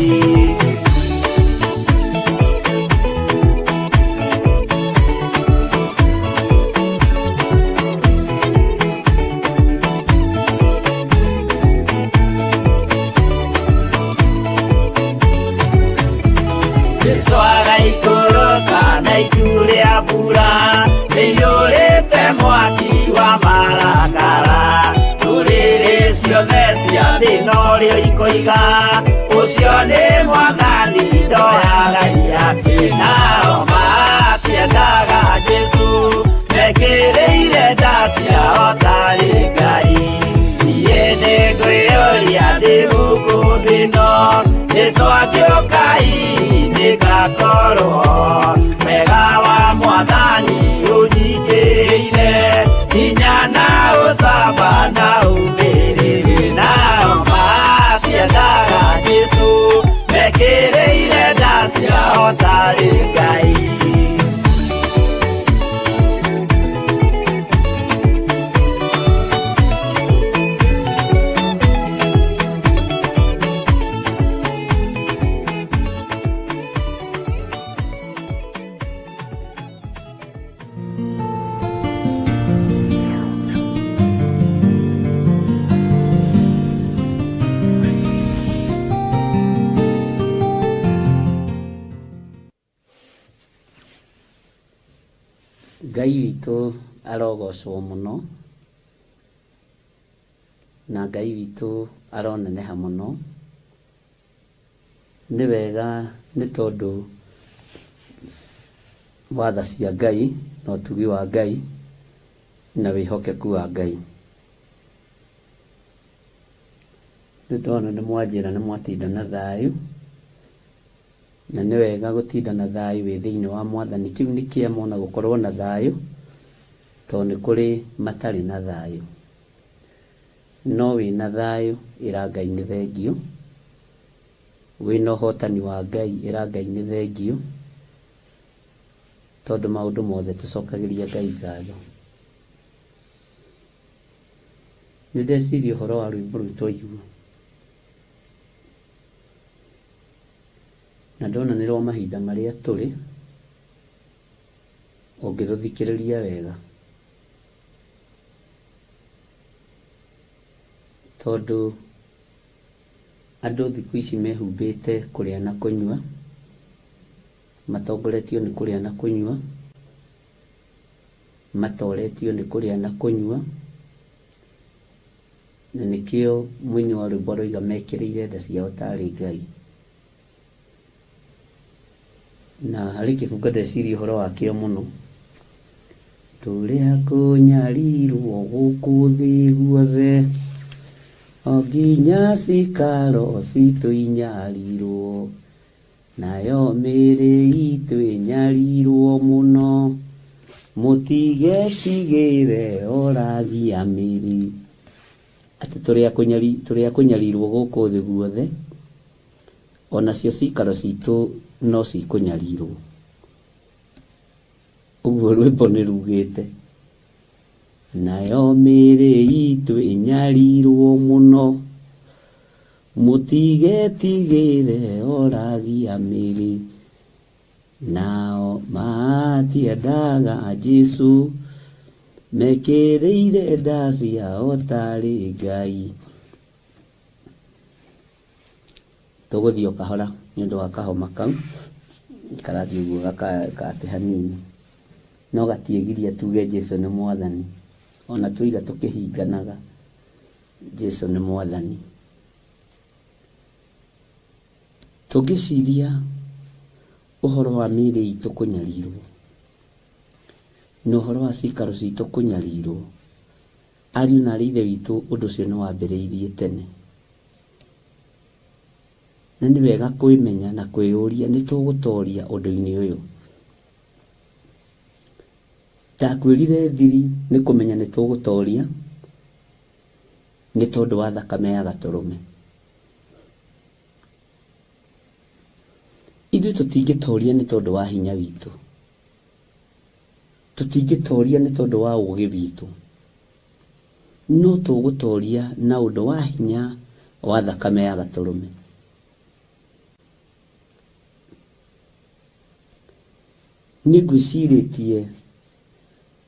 Mwaki wa marakara ndũrĩrĩ ciothe cia thĩ norĩo ikoiga ũcio nĩ mwathani ndoya Ngai yake nao matiendaga Jesũ mekĩrĩire nda ciao tarĩ Ngai. Niĩ nĩngwĩyũria ndĩ gũkũ thĩ ĩno Jesũ agĩũka nĩ ngakorwo wega wa mwathani ũnyingĩire hinya na ũcamba na ũmĩrĩru nao matiendaga Jesũ mekĩrĩire nda ciao tarĩ Ngai. Ngai witũ arogocwo mũno na Ngai witũ aroneneha mũno nĩ wega nĩ tondũ watha cia Ngai na ũtugi wa Ngai na wĩhokeku wa Ngai. Nĩ ndona nĩ mwanjĩra nĩ mwatinda na thayũ na nĩ wega gũtinda na thayũ wĩ thĩinĩ wa Mwathani. Kĩu nĩ kĩama na gũkorwo na thayũ tondũ nĩ kũrĩ matarĩ na thayũ. no wĩna thayũ ĩra Ngai nĩ thengio, wĩna ũhotani wa Ngai ĩra Ngai nĩ thengio, tondũ maũndũ mothe tũcokagĩria Ngai ngatho. Nĩndeciria ũhoro wa rwĩmbo rũu twaigua, na ndona nĩ rwa mahinda marĩa tũrĩ, ũngĩrũthikĩrĩria wega, tondũ andũ thikũ ici mehumbĩte kũrĩa na kũnyua, matongoretio nĩ kũrĩa na kũnyua, matoretio nĩ kũrĩa na kũnyua, na nĩkĩo mũini wa rwĩmbo roiga mekĩrĩire nda ciao tarĩ Ngai. Na harĩ kĩbungo ndeciria ũhoro wakĩo mũno, tũrĩa kũnyarirwo gũkũ thĩ guothe, o nginya cikaro citũ inyarirwo, nayo mĩĩrĩ itũ ĩnyarirwo mũno, mũtigetigĩre oragia mĩĩrĩ. Atĩ tũrĩa kũnyarirwo gũkũ thĩ guothe, onacio cikaro citũ no cikũnyarirwo. Ũguo rwĩmbo nĩ rugĩte, nayo mĩĩrĩ itũ ĩnyarirwo mũno, mũtigetigĩre oragia mĩĩrĩ. Nao matiendaga Jesũ, mekĩrĩire nda ciao tarĩ Ngai. Tũgũthiĩ o kahora nĩ ũndũ wa kahoma kau, karathiĩ ũguo gakate hanini, no gatiĩgiria tuge Jesũ nĩ Mwathani, ona tũiga tũkĩhinganaga Jesũ nĩ Mwathani. Tũngĩciria ũhoro wa mĩĩrĩ itũ kũnyarirwo, na ũhoro wa cikaro citũ kũnyarirwo, ariũ na aarĩ a Ithe witũ, ũndũ ũcio nĩ wambĩrĩirie tene. Na nĩ wega kwĩmenya na kwĩyũria nĩ tũgũtoria ũndũ-inĩ ũyũ. Ndakwĩrire thiri nĩ kũmenya nĩ tũgũtoria, nĩ tondũ wa thakame ya Gatũrũme. Ithuĩ tũtingĩtoria nĩ tondũ wa hinya witũ, tũtingĩtoria nĩ tondũ wa ũũgĩ witũ, no tũgũtoria na ũndũ wa hinya wa thakame ya Gatũrũme. Nĩngwĩcirĩtie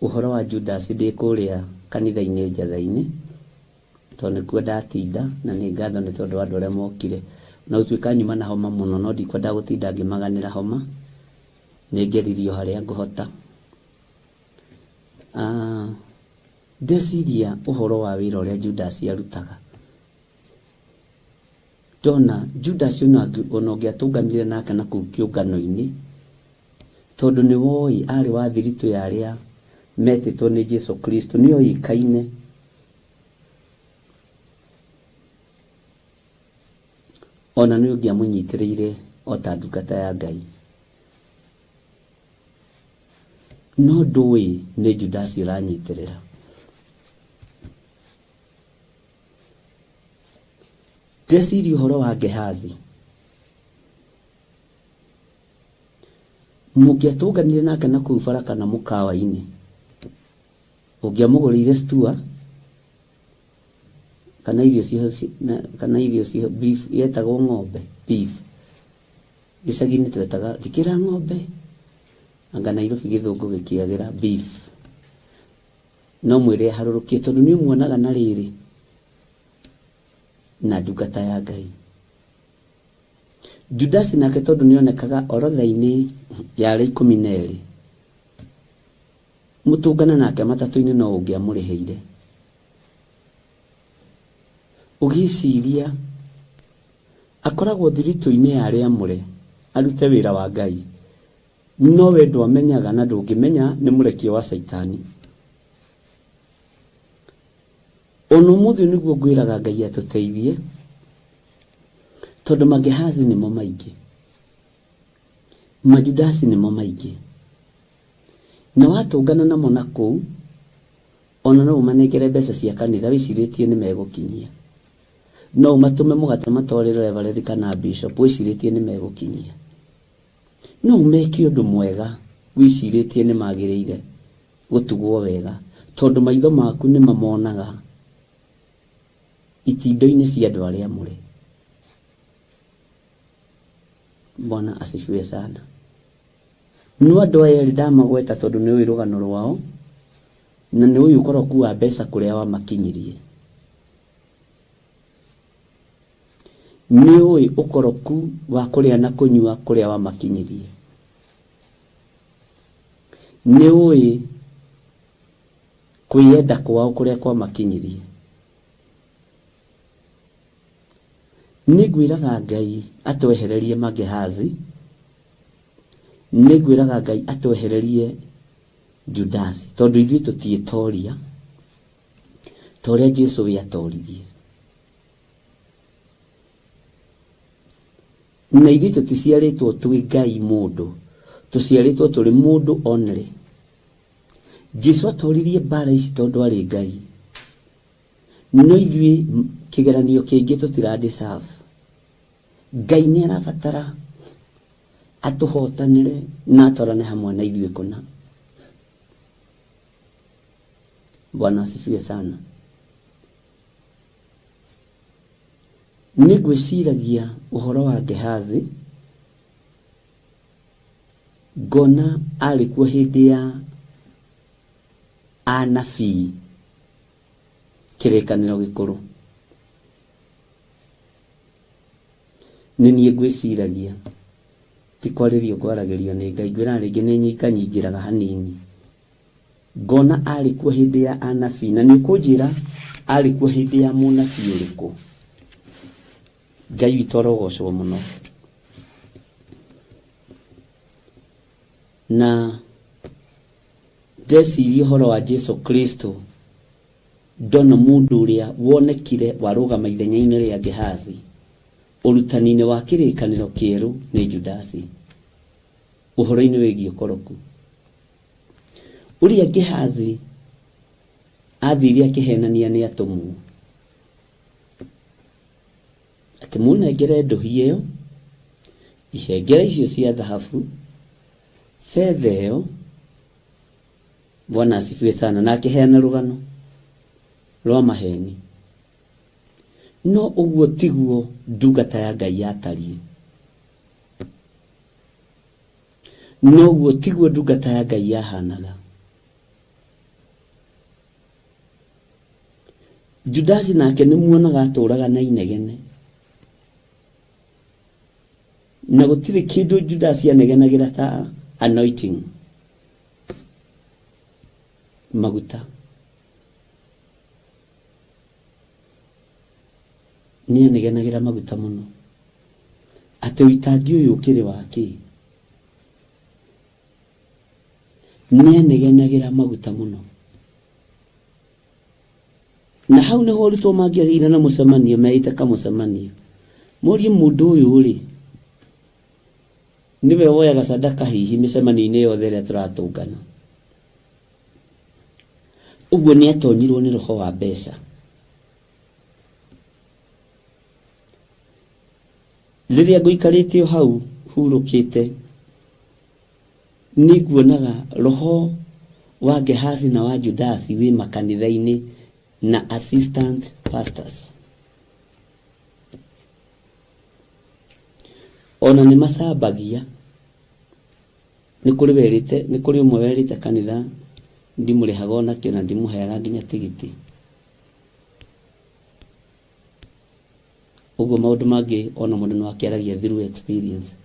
ũhoro wa Judas ndĩ kũrĩa kanitha-inĩ Njatha-inĩ, tondũ nĩkuo ndatinda, na nĩ ngatho nĩ tondũ wa andũ arĩa mokire. Na gũtuĩka nyuma na homa mũno, no ndikwenda gũtinda ngĩmaganĩra homa, nĩngeririo harĩa ngũhota. Ndeciria ũhoro wa wĩra ũrĩa Judas arutaga. Ndona Judas ona ũngĩatũnganire nake na kũu kĩũngano-inĩ, tondũ nĩ woĩ arĩ wa thiritũ ya arĩa metĩtwo nĩ Jesũ Kristo, nĩ oĩkaine. Ona nĩ ũngĩamũnyitĩrĩire o ta ndungata ya Ngai. No ndũĩ nĩ Judas ũranyitĩrĩra. Ndeciria ũhoro wa Gehazi. Mũngĩatũnganire nake na kũu bara kana mũkawa-inĩ, ũngĩamũgũrĩire stew kana irio cio beef, yetagwo ng'ombe beef, gĩcagi-inĩ twetaga thikĩra ng'ombe, anga Nairobi gĩthũngũ gĩkĩagĩra beef. No mwĩre harũrũkie, tondũ nĩ muonaga na rĩrĩ na ndungata ya Ngai. Judas nake tondũ nĩonekaga orodha-inĩ ya arĩa 12, mũtũngana nake matatũ-inĩ no ũngĩamũrĩhĩire. Ũgĩciria akoragwo thiritũ-inĩ ya arĩa amũre arute wĩra wa Ngai, no we ndwamenyaga na ndũngĩmenya nĩ mũrekio wa Saitani. Ona ũmũthĩ nĩguo ngwĩraga Ngai atũteithie, tondũ magehazi nĩmo maingĩ, majudasi nĩmo maingĩ, na watũngana namo na kũu ona no umanengere mbeca cia kanitha wicirĩtie nĩ megũkinyia, no umatume mũgate matwarĩre reverend kana bishop wicirĩtie nĩ megũkinyia, no umeke ũndũ mwega wicirĩtie nĩ magĩrĩire gũtugwo wega, tondũ maitho maku nĩ mamonaga itindo-inĩ cia andũ arĩa mũrĩ. Bwana asifiwe sana. No andũ aya erĩ ndamagweta tondũ nĩ ũĩ rũgano rwao na nĩ ũĩ ũkoroku wa mbeca kũrĩa wamakinyirie, nĩ ũĩ ũkoroku wa kũrĩa na kũnyua kũrĩa wamakinyirie, nĩ ũĩ kwĩyenda kwao kũrĩa kwamakinyirie. Nĩngwĩraga Ngai atwehererie Magehazi, nĩngwĩraga Ngai atwehererie Judasi, tondũ ithuĩ tũtiĩtoria ta ũrĩa Jesũ we atoririe, na ithuĩ tũticiarĩtwo twĩ Ngai mũndũ, tũciarĩtwo tũrĩ mũndũ only. Jesũ atoririe mbara ici tondũ arĩ Ngai, no ithuĩ kĩgeranio kĩingĩ tũtirandĩserve. Ngai nĩ arabatara atũhotanĩre na atwarane hamwe na ithuĩ kũna. Bwana asifiwe sana. Nĩngwĩciragia ũhoro wa Gehazi, ngona arĩ kuo hĩndĩ ya anabii kĩrĩkanĩro gĩkũrũ. Nĩ niĩ ngwĩciragia, ti kwarĩrio kwaragĩrio nĩ Ngai, ngwĩra rĩngĩ nĩ nyinganyingĩraga hanini. Ngona arĩ kuo hĩndĩ ya anabii, na nĩ ũkũnjĩra arĩ kuo hĩndĩ ya mũnabii ũrĩkũ. Ngai witũ arogocwo mũno. Na ndeciria ũhoro wa Jesũ Kristo, ndona mũndũ ũrĩa wonekire warũgama ithenya-inĩ rĩa Gehazi ũrutani-inĩ wa kĩrĩkanĩro kĩerũ nĩ Judasi, ũhoro-inĩ wĩgiĩ ũkoroku. Ũrĩa Gehazi athire akĩhenania nĩ atũmwo, akĩmũnengere ndũhi ĩyo, ihengere icio cia thahabu, fedha ĩyo. Bwana asifiwe sana. Na akĩheana rũgano rwa maheni. No ũguo tiguo ndungata ya Ngai yatariĩ, no ũguo tiguo ndungata ya Ngai yahanaga. Judasi nake nĩ muonaga atũraga na inegene, na gũtirĩ kĩndũ Judasi anegenagĩra ta anointing, maguta. Nĩ anegenagĩra maguta mũno, atĩ ũitangi ũyũ ũkĩrĩ wake. Nĩ anegenagĩra maguta mũno, na hau nĩho arutwo mangĩagĩire na mũcemanio, meite kamũcemanio, mũrie mũndũ ũyũ rĩ, niwe woyaga sadaka hihi mĩcemanio-inĩ yothe ĩrĩa tũratũngana. Ũguo nĩ atonyirwo nĩ roho wa mbeca. Rĩrĩa ngũikarĩte o hau hurũkĩte, nĩ nguonaga roho wa Gehazi na wa Judasi wĩ makanitha-inĩ na assistant pastors. Ona nĩ macambagia. Nĩ kũrĩ ũmwe werĩte kanitha ndimũrĩhaga onakĩo na ndimũheaga nginya tigiti. Ũguo maũndũ mangĩ ona mũndũ no akĩaragia through experience.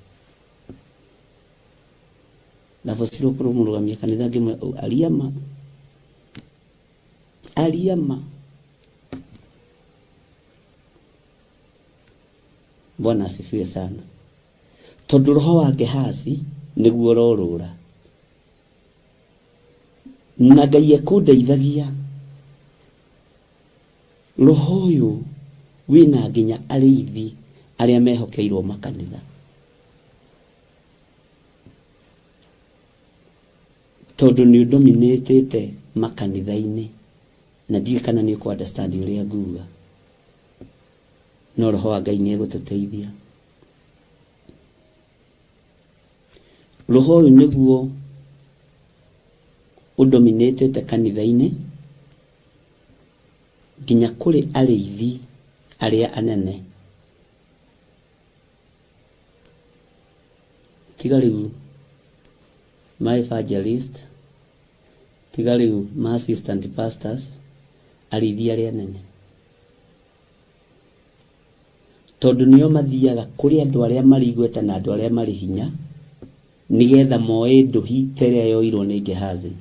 Na vociro kũrũmũrũgamia kanitha ngĩmwe aliama. Bwana asifiwe sana. Tondũ roho wa Gehazi nĩguo rorũra, na Ngai ekũndeithagia roho ũyũ wĩna nginya arĩithi arĩa mehokeirwo makanitha. Tondũ nĩ ũdominĩtĩte makanitha-inĩ na ndiĩ kana nĩ ũkũ understand ũrĩa nguga, no Roho wa Ngai nĩ egũtũteithia. Roho ũyũ nĩguo ũdominatĩte kanitha-inĩ nginya kũrĩ arĩithi arĩa anene. Tiga rĩu ma evangelist, tiga rĩu ma assistant pastors, arĩithi arĩa anene, tondũ nĩo mathiaga kũrĩ andũ arĩa marĩ igweta na andũ arĩa marĩ hinya, nĩgetha moe ndũhi ta ĩrĩa yoirwo nĩ Gehazi,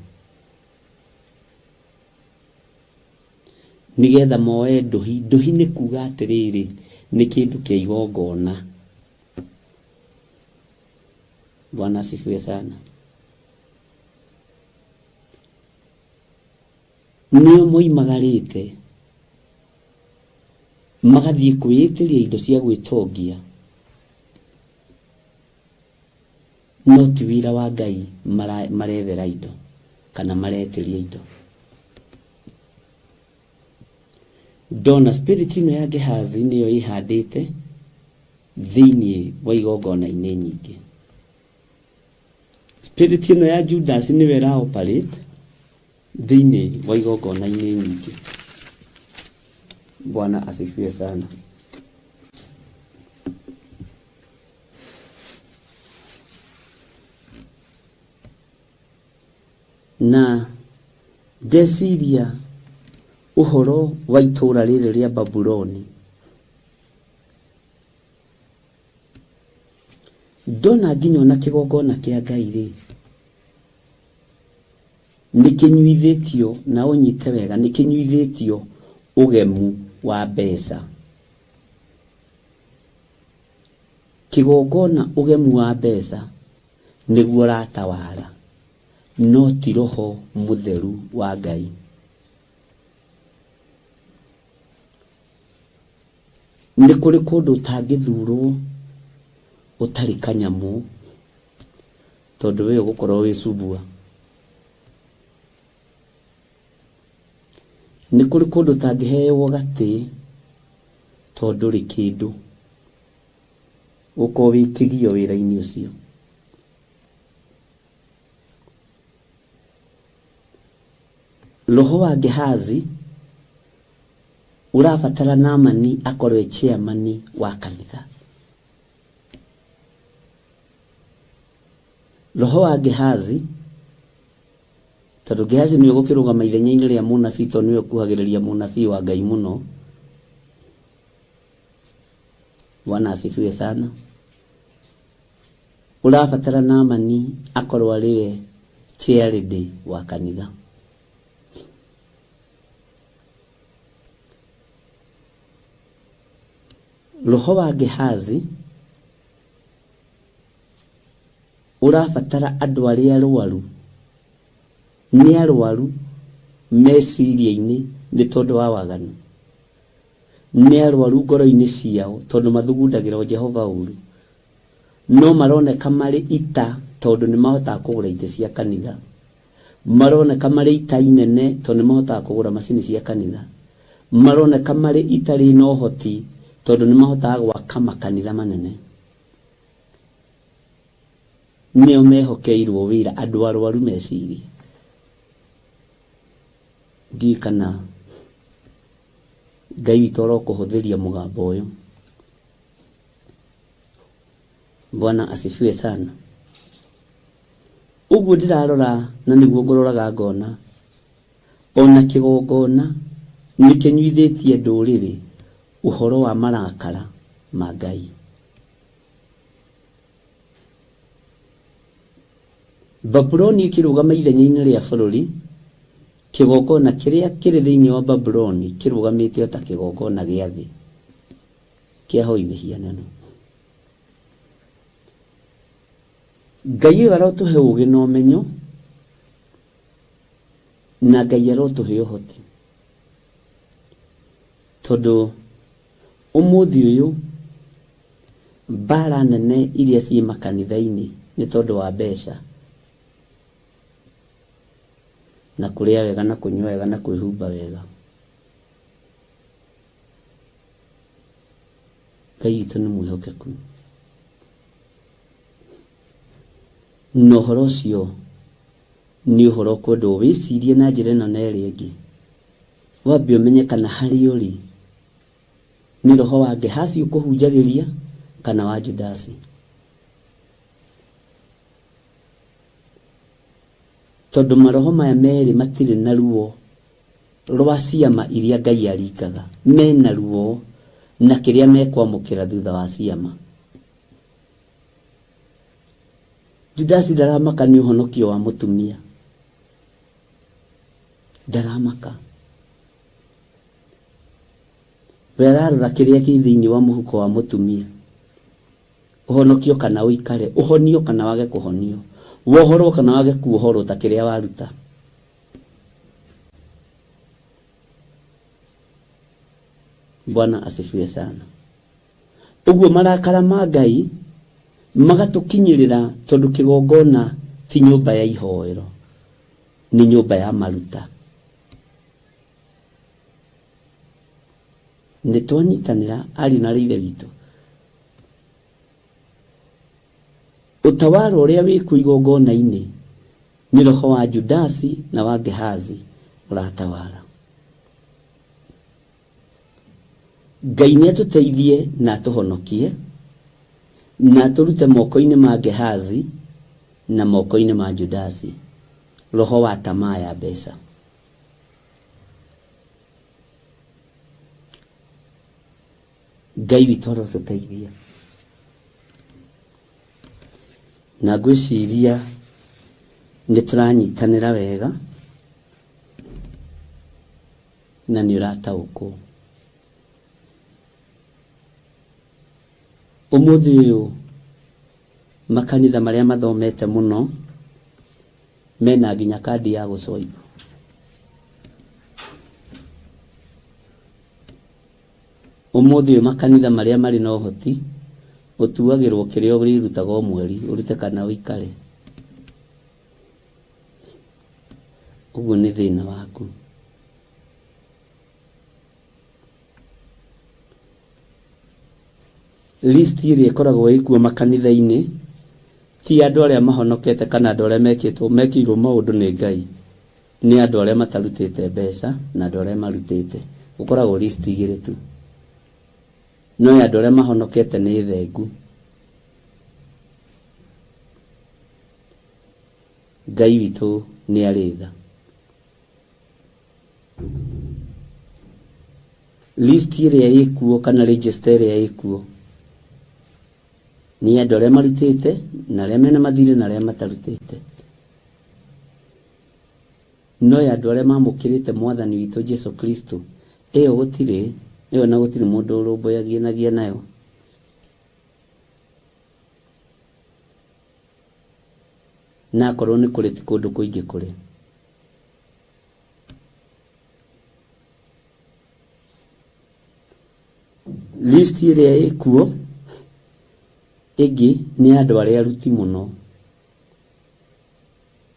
nĩgetha moe ndũhi. Ndũhi nĩ kuga atĩrĩrĩ, nĩ kĩndũ kĩa igongona. Bwana asifiwe sana. Nĩo moimagarĩte magathiĩ kwĩĩtĩria indo cia gwĩtongia, no ti wĩra wa Ngai marethera indo kana maretĩria indo. Ndona spirit ĩno ya Gehazi nĩyo ĩhandĩte thĩinĩ wa igongona-inĩ nyingĩ. Spirit ĩno ya Judas nĩyo ĩra operate thĩinĩ wa igongona-inĩ nyingĩ. Bwana asifiwe sana. Na ndeciria ũhoro wa itũũra rĩrĩ rĩa Babuloni, ndona nginya ona kĩgongona kĩa Ngai rĩ, nĩ kĩnyuithĩtio, na ũnyite wega, nĩ kĩnyuithĩtio ũgemu wa mbeca. Kĩgongona ũgemu wa mbeca nĩguo ratawara, no ti Roho Mũtheru wa Ngai. Nĩ kũrĩ kũndũ ũtangĩthurwo ũtarĩ kanyamũ, tondũ we ũgũkorwo wĩ subua. Nĩ kũrĩ kũndũ ũtangĩheo gatĩ, tondũ rĩ kĩndũ ũkorwo wĩtigio wĩra-inĩ ũcio. Roho wa Gehazi ũrabatara Naamani akorwe chairman wa kanitha. Roho wa Gehazi, tondũ Gehazi nĩ ũgũkĩrũgama ithenya-inĩ rĩa mũnabii, tondũ nĩwe ũkuhagĩrĩria mũnabii wa Ngai mũno. Bwana asifiwe sana. Ũrabatara Naamani akorwo arĩwe chairman wa kanitha. Roho wa Gehazi ũrabatara andũ arĩa arwaru, nĩ arwaru meciria-inĩ nĩ tondũ wa waganu, nĩ arwaru ngoro-inĩ ciao tondũ mathugundagĩra Jehova ũru, no maroneka marĩ ita tondũ nĩ mahotaga kũgũra itĩ cia kanitha, maroneka marĩ ita inene tondũ nĩ mahotaga kũgũra macini cia kanitha, maroneka marĩ itarĩ na ũhoti tondũ nĩ mahotaga gwaka makanitha manene. Nĩo mehokeirwo wĩra, andũ arwaru meciria. Ndiĩ kana Ngai witũ arokũhũthĩria mũgambo ũyũ. Bwana asifiwe sana. Ũguo ndĩrarora na nĩguo ngũroraga ngona, ona kĩgongona nĩ kĩnyuithĩtie ndũrĩrĩ ũhoro wa marakara ma Ngai. Babuloni ĩkĩrũgama ithenya-inĩ rĩa bũrũri, kĩgongona kĩrĩa kĩrĩ thĩinĩ wa Babuloni kĩrũgamĩte ta kĩgongona gĩa thĩ kĩa hoi mĩhianano. Ngai ũyũ arotũhe ũũgĩ na ũmenyo, na Ngai arotũhe ũhoti, tondũ ũmũthĩ ũyũ mbara nene iria ciĩ makanitha-inĩ nĩ tondũ wa mbeca, na kũrĩa wega na kũnyua wega na kwĩhumba wega. Ngai witũ nĩ mwĩhokeku. Na ũhoro ũcio nĩ ũhoro ũkwendwo wĩcirie na njĩra ĩno na ĩrĩa ĩngĩ. Wambe ũmenye kana harĩa ũrĩ nĩ roho wa Gehazi ũkũhunjagĩria kana wa Judasi. Tondũ maroho maya merĩ matirĩ na ruo rwa ciama iria Ngai aringaga. Mena ruo na kĩrĩa mekwamũkĩra thutha wa ciama. Judasi ndaramaka nĩ ũhonokio wa mũtumia. Ndaramaka. We ararora kĩrĩa kĩ thĩinĩ wa mũhuko wa mũtumia. Ũhonokio kana ũikare, ũhonio kana wage kũhonio, wohorwo kana wage kuohorwo ta kĩrĩa waruta. Bwana asifiwe sana. Ũguo marakara ma Ngai magatũkinyĩrĩra tondũ kĩgongona ti nyũmba ya ihoero, nĩ nyũmba ya maruta. Nĩ twanyitanĩra ariũ na ithe witũ. Utawala ũrĩa wĩkuo igongona-inĩ nĩ roho wa Judasi na wa Gehazi ũratawala. Ngai nĩ atũteithie na atũhonokie na atũrute moko-inĩ ma Gehazi na moko-inĩ ma Judasi, roho wa tamaa ya mbeca. Ngai witũ arotũteithia. Na ngwĩciria nĩ tũranyitanĩra wega na nĩ ũrataũkwo. Ũmũthĩ ũyũ makanitha marĩa mathomete mũno mena nginya kandi ya gũcoibu. Ũmũthĩ ũyũ makanitha marĩa marĩ na ũhoti ũtuagĩrwo kĩrĩa ũrĩrutaga o mweri ũrute kana ũikare. Ũguo nĩ thĩna waku. List ĩrĩa ĩkoragwo ĩkuo makanitha-inĩ ti andũ arĩa mahonokete kana andũ arĩa mekĩirwo maũndũ nĩ Ngai, nĩ andũ arĩa matarutĩte mbeca na andũ arĩa marutĩte. Gũkoragwo list igĩrĩ tu. No andũ arĩa mahonokete nĩ thengu. Ngai witũ nĩ arĩ tha. List ĩrĩa ĩkuo kana register ĩrĩa ĩkuo nĩ andũ arĩa marutĩte na arĩa mena mathirĩ na arĩa matarutĩte. No andũ arĩa mamũkĩrĩte Mwathani witũ Jesu Kristo, ĩyo gũtirĩ, ĩyo na gũtirĩ mũndũ ũrũmbũyagia nayo. Na korwo nĩ kũrĩ ti kũndũ kũingĩ kũrĩ. List ĩrĩa ĩkuo ĩngĩ nĩ andũ arĩa aruti mũno.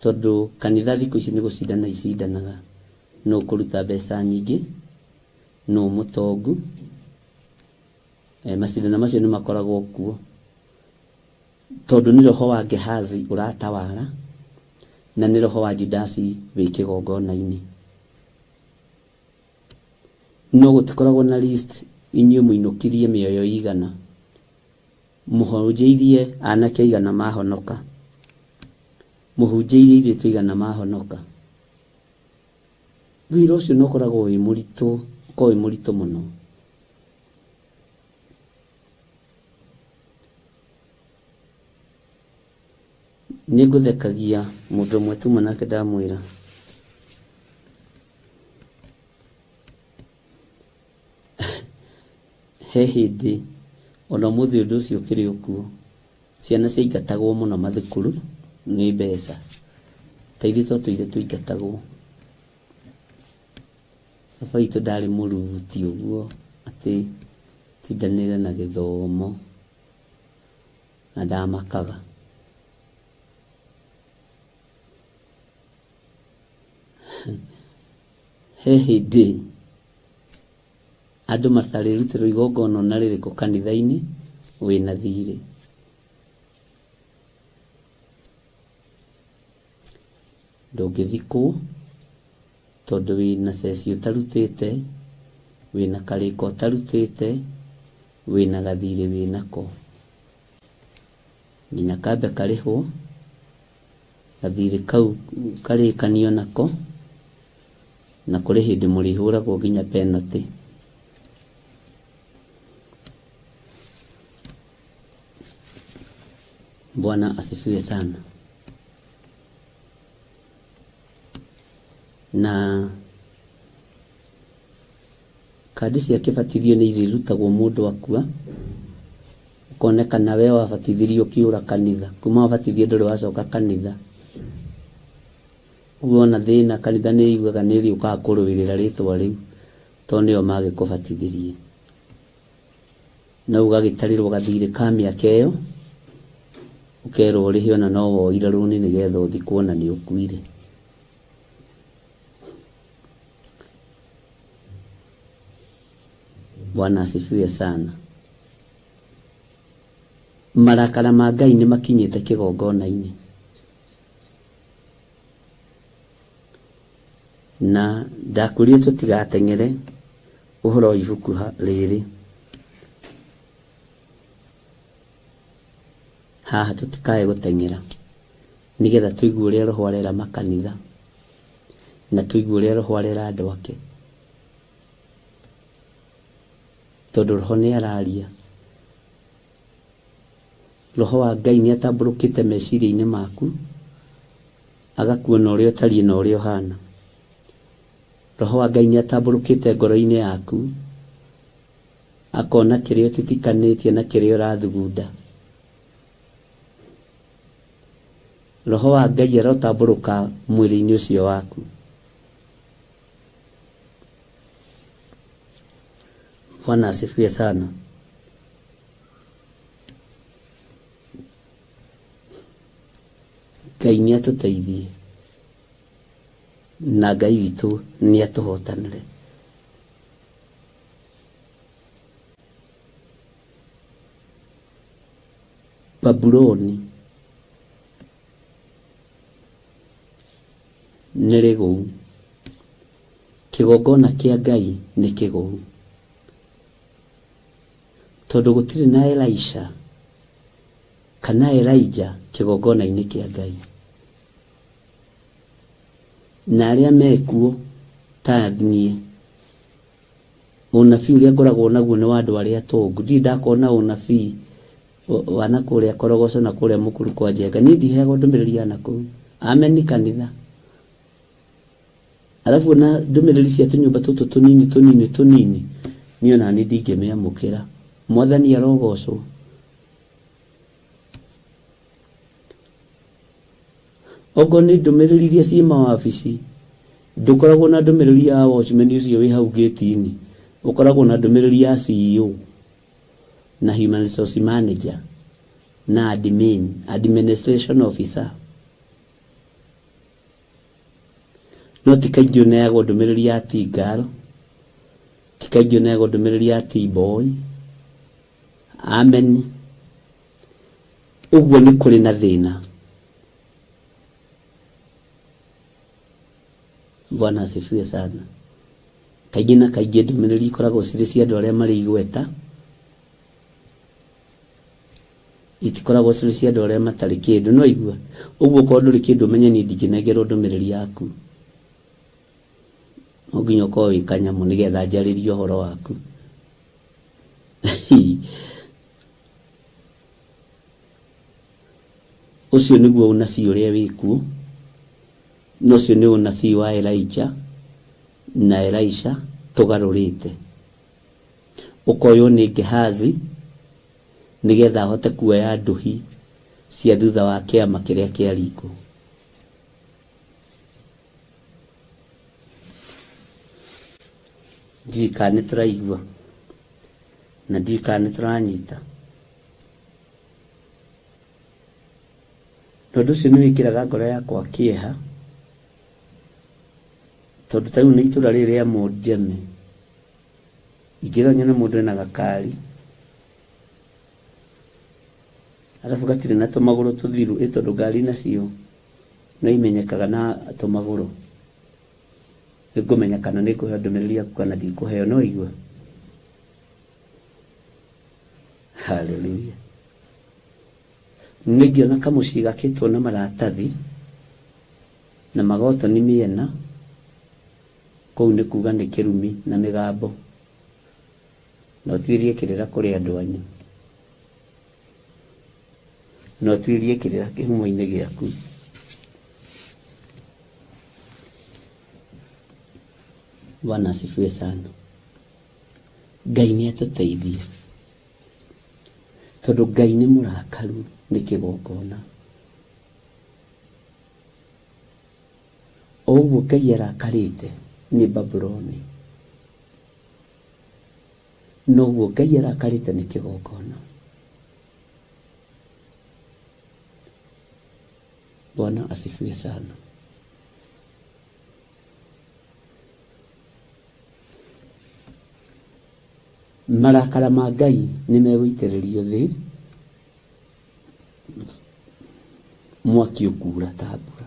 Tondũ kanitha thikũ ici nĩ gũcindana icindanaga. No kũruta mbeca nyingĩ, no mũtongu. Macindano macio nĩ makoragwo kuo. Tondũ nĩ roho wa Gehazi ũratawala na nĩ roho wa Judasi wĩ kĩgongona-inĩ. No gũtikoragwo na list inyuĩ mũinũkirie mĩoyo igana. Mũhunjĩirie anake igana mahonoka. Mũhunjĩirie airĩtu igana mahonoka. Wĩra ũcio no ũkoragwo wĩ mũritũ, ũkoragwo wĩ mũritũ mũno. Nĩ ngũthekagia mũndũ ũmwe tuma nake ndamwĩra. He hĩndĩ ona mũthĩ ũndũ ũcio ũkĩrĩ ũkuo, ciana ciaingatagwo mũno mathukuru nĩ mbeca. Ta ithuĩ twatũire tũingatagwo. Baba witũ ndarĩ mũruti ũguo atĩ tindanĩre na gĩthomo na ndamakaga. He hĩndĩ andũ matarĩrutĩrwo igongona rĩrĩkũ kanitha-inĩ wĩna thirĩ. Ndũngĩthikwo tondũ wĩna ceci ũtarutĩte, wĩna karĩko ũtarutĩte, wĩna gathirĩ wĩnako. Nginya kambe karĩhwo, gathirĩ kau karĩkanio nako, na kũrĩ hĩndĩ mũrĩhũragwo nginya penalty. Bwana asifiwe sana. Na kadi cia kĩbatithio nĩ irĩrutagwo mũndũ akua, ũkonekana we wabatithirio ũkĩũra kanitha, kuma wabatithio ndũrĩ wacoka kanitha. Ũguo na thĩna kanitha nĩ iguaga nĩ rĩũkaga kũrũĩrĩra rĩtwa rĩu tondũ nĩo magĩkũbatithirie. Na ũgagĩtarĩrwo gathirĩ ka mĩaka ĩyo, ũkerwo ũrĩhe ona no woire rũni nĩgetha ũthikwo na nĩ ũkuire. Bwana asifiwe sana. Marakara ma Ngai nĩ makinyĩte kĩgongona-inĩ. Na ndakwĩrire tũtigateng'ere ũhoro wa ibuku rĩrĩ. Haha tũtikae gũteng'era nĩgetha tũigue ũrĩa Roho arera makanitha na tũigue ũrĩa Roho arera andũ ake. Tondũ Roho nĩ araria. Roho wa Ngai nĩ atambũrũkĩte meciria-inĩ maku, agakuona ũrĩa ũtariĩ na ũrĩa ũhana. Roho wa Ngai nĩ atambũrũkĩte ngoro-inĩ yaku, akona kĩrĩa ũtitikanĩtie na kĩrĩa ũrathugunda. Roho wa Ngai arotambũrũka mwĩrĩ-inĩ ũcio waku. Bwana asifiwe sana. Ngai nĩ atũteithie na Ngai witũ nĩ atũhotanĩre. Babuloni nĩ rĩgũu, kĩgongona kĩa Ngai nĩ kĩgũu. Tondũ gũtirĩ na Elisha kana Elijah kĩgongona-inĩ kĩa Ngai. Na arĩa mekuo ta niĩ, ũnabii ũrĩa ngoragwo naguo nĩ wa andũ arĩa atongu. Ndirĩ ndakona ũnabii wa nakũrĩa Korogoco na kũrĩa mũkuru kwa Njenga. Niĩ ndiheagwo ndũmĩrĩri ya nakũu. Ameni kanitha. Alafu na ndũmĩrĩri cia tũnyũmba tũtũ tũnini niĩ ona niĩ ndingĩmĩamũkĩra. Mwathani arogocwo. Ogo nĩ ndũmĩrĩri iria ciĩ mawabici, ndũkoragwo na ndũmĩrĩri ya watchman ũcio wĩ hau gate-inĩ. Ũkoragwo na ndũmĩrĩri ya CEO na human resource manager na administration officer. No ti kaingĩ ũneagwo ndũmĩrĩri ya T-girl, ti kaingĩ ũneagwo ndũmĩrĩri ya T-boy. Amen. Ũguo nĩ kũrĩ na thĩna. Bwana asifiwe sana. Kaingĩ na kaingĩ ndũmĩrĩri ikoragwo cirĩ cia andũ arĩa marĩ igweta, itikoragwo cirĩ cia andũ arĩa matarĩ kĩndũ. No igua ũguo korwo ndũrĩ kĩndũ menye niĩ ndingĩnengerwo ndũmĩrĩri yaku. No nginya ũkorwo wĩ kanyamũ nĩgetha njarĩrie ũhoro waku. Ũcio nĩguo ũnabii ũrĩa wĩkuo. No ũcio nĩ ũnabii wa Elijah na Elisha tũgarũrĩte. Ũkoywo nĩ Gehazi nĩgetha ahote kuoya ndũhi cia thutha wa kĩama kĩrĩa kĩariko. Ndika nĩ tũraigua na ndika nĩ tũranyita. Tondũ ũcio nĩ wĩkĩraga ngoro yakwa kĩeha, tondũ ta rĩu nĩ itũra rĩrĩ rĩa Monjeme ingĩtho nyone mũndũ ena gakari arabu gatirĩ na tũmagũrũ tũthiru tondũ ngari nacio no imenyekaga na tũmagũrũ, ngũmenya kana nĩ kũheo ndũmĩrĩri yaku kana ndikũheo. No igua, haleluya. Nĩngĩona kamũciĩ gakĩtwo na maratathi na magotoni mĩena, kũu nĩ kuga nĩ kĩrumi na mĩgambo, no tuĩrie kĩrĩra kũrĩ andũ anyu, no tuĩrie kĩrĩra kĩhumo-inĩ gĩaku. Bwana asifiwe sana. Ngai nĩ atũteithie tondũ Ngai nĩ mũrakaru nĩ kĩgongona. O ũguo Ngai arakarĩte nĩ Babuloni, noguo Ngai arakarĩte nĩ kĩgongona. Bwana asifiwe sana. Marakara ma Ngai nĩ megũitĩrĩrio thĩ, mwaki ũkuura ta mbura.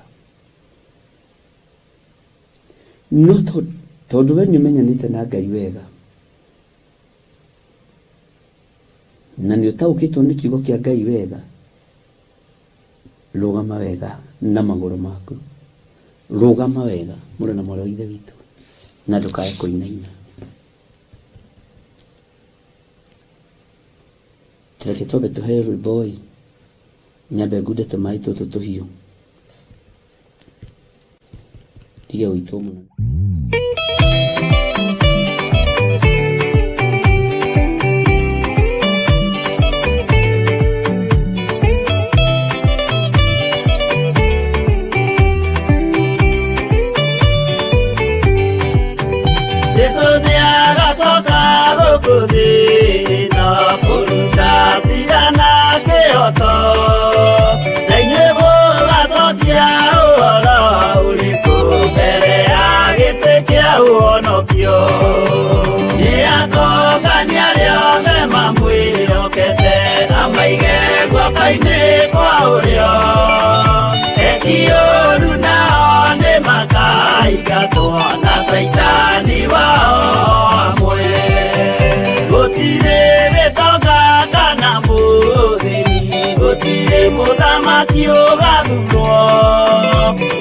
No tondũ we nĩ ũmenyanĩte na Ngai wega na nĩ ũtaũkĩtwo nĩ kiugo kĩa Ngai wega, rũgama wega na magũrũ maku, rũgama wega mũrũ na mwarĩ wa Ithe witũ, na ndũkae kũinaina. Reke twambe tũheo rwĩmbo nyambe ngunde tũmaĩ tũtũ tũhiũ tige gũitwo mũno. Yesu nĩ agacoka gũkũ thĩ na kũruta cira na kĩhoto, na inyuĩ mũgacokia ũhoro ũrĩkũ mbere ya gĩtĩ kĩa ũhonokio. Nĩ akongania arĩa othe mamwĩhokete, amaige guoko-inĩ kwa ũrĩo. Eki ũũru nao nĩ makaingatwo na Saitani wao amwe. Gũtirĩ gĩtonga kana mũthĩni, gũtirĩ mũthamaki ũgathurwo,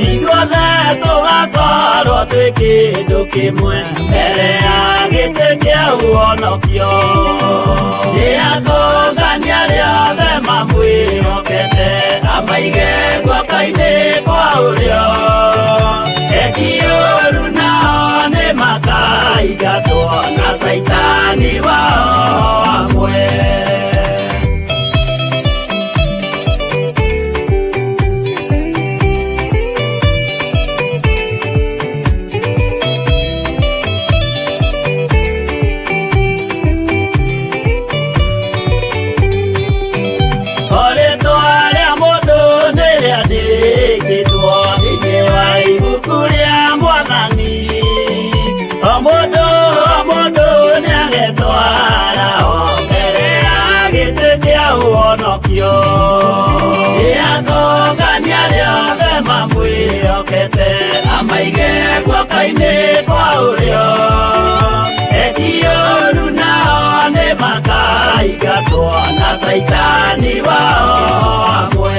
ithuothe tũgakorwo twĩ kĩndũ kĩmwe mbere ya gĩtĩ kĩa ũhonokio. Nĩ akongania arĩa othe mamwĩhokete, amaige guoko-inĩ kwa ũrĩo. Eki ũũru nao nĩ makaingatwo na Saitani wao amwe. Rĩĩtwa rĩa mũndũ nĩ rĩandĩkĩtwo thĩinĩ wa ibuku rĩa Mwathani. O mũndũ nĩagetwara ho mbere ya gĩtĩ kĩa ũhonokio. Nĩ akongania arĩa othe mamwĩhokete, amaige guoko-inĩ kwa ũrĩo. Eki ũũru nao nĩ makaingatwo na Saitani wao amwe.